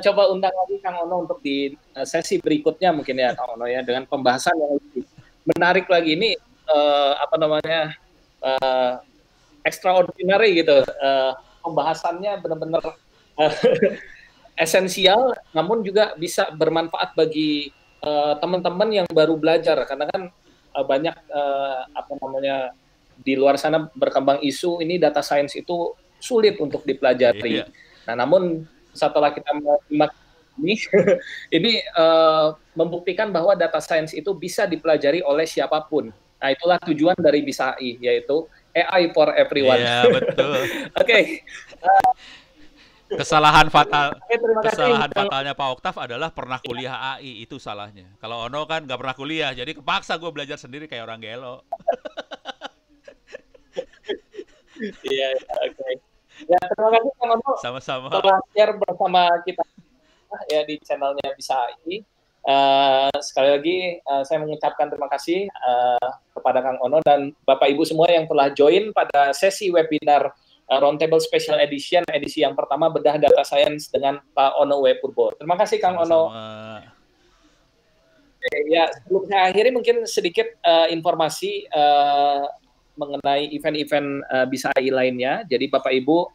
coba undang lagi Kang Ono untuk di sesi berikutnya mungkin ya Kang Ono ya, dengan pembahasan yang lebih menarik lagi. Ini extraordinary gitu, pembahasannya benar-benar esensial, namun juga bisa bermanfaat bagi teman-teman yang baru belajar, karena kan banyak di luar sana berkembang isu ini data science itu sulit untuk dipelajari. Nah, namun setelah kita menyimak ini membuktikan bahwa data science itu bisa dipelajari oleh siapapun. Nah, itulah tujuan dari Bisa AI, yaitu AI for everyone. Iya, betul. Oke. Kesalahan fatalnya Pak Oktav adalah pernah kuliah AI, itu salahnya. Kalau Ono kan nggak pernah kuliah, jadi kepaksa gue belajar sendiri kayak orang gelo. Iya, oke. Ya, terima kasih Kang Ono. Sama-sama. Telah share bersama kita ya di channelnya Bisa AI. Sekali lagi saya mengucapkan terima kasih kepada Kang Ono dan Bapak Ibu semua yang telah join pada sesi webinar Roundtable Special Edition, edisi yang pertama bedah data science dengan Pak Ono W. Purbo. Terima kasih Kang Ono. Ya, sebelum saya akhiri mungkin sedikit informasi mengenai event-event Bisa AI lainnya. Jadi Bapak Ibu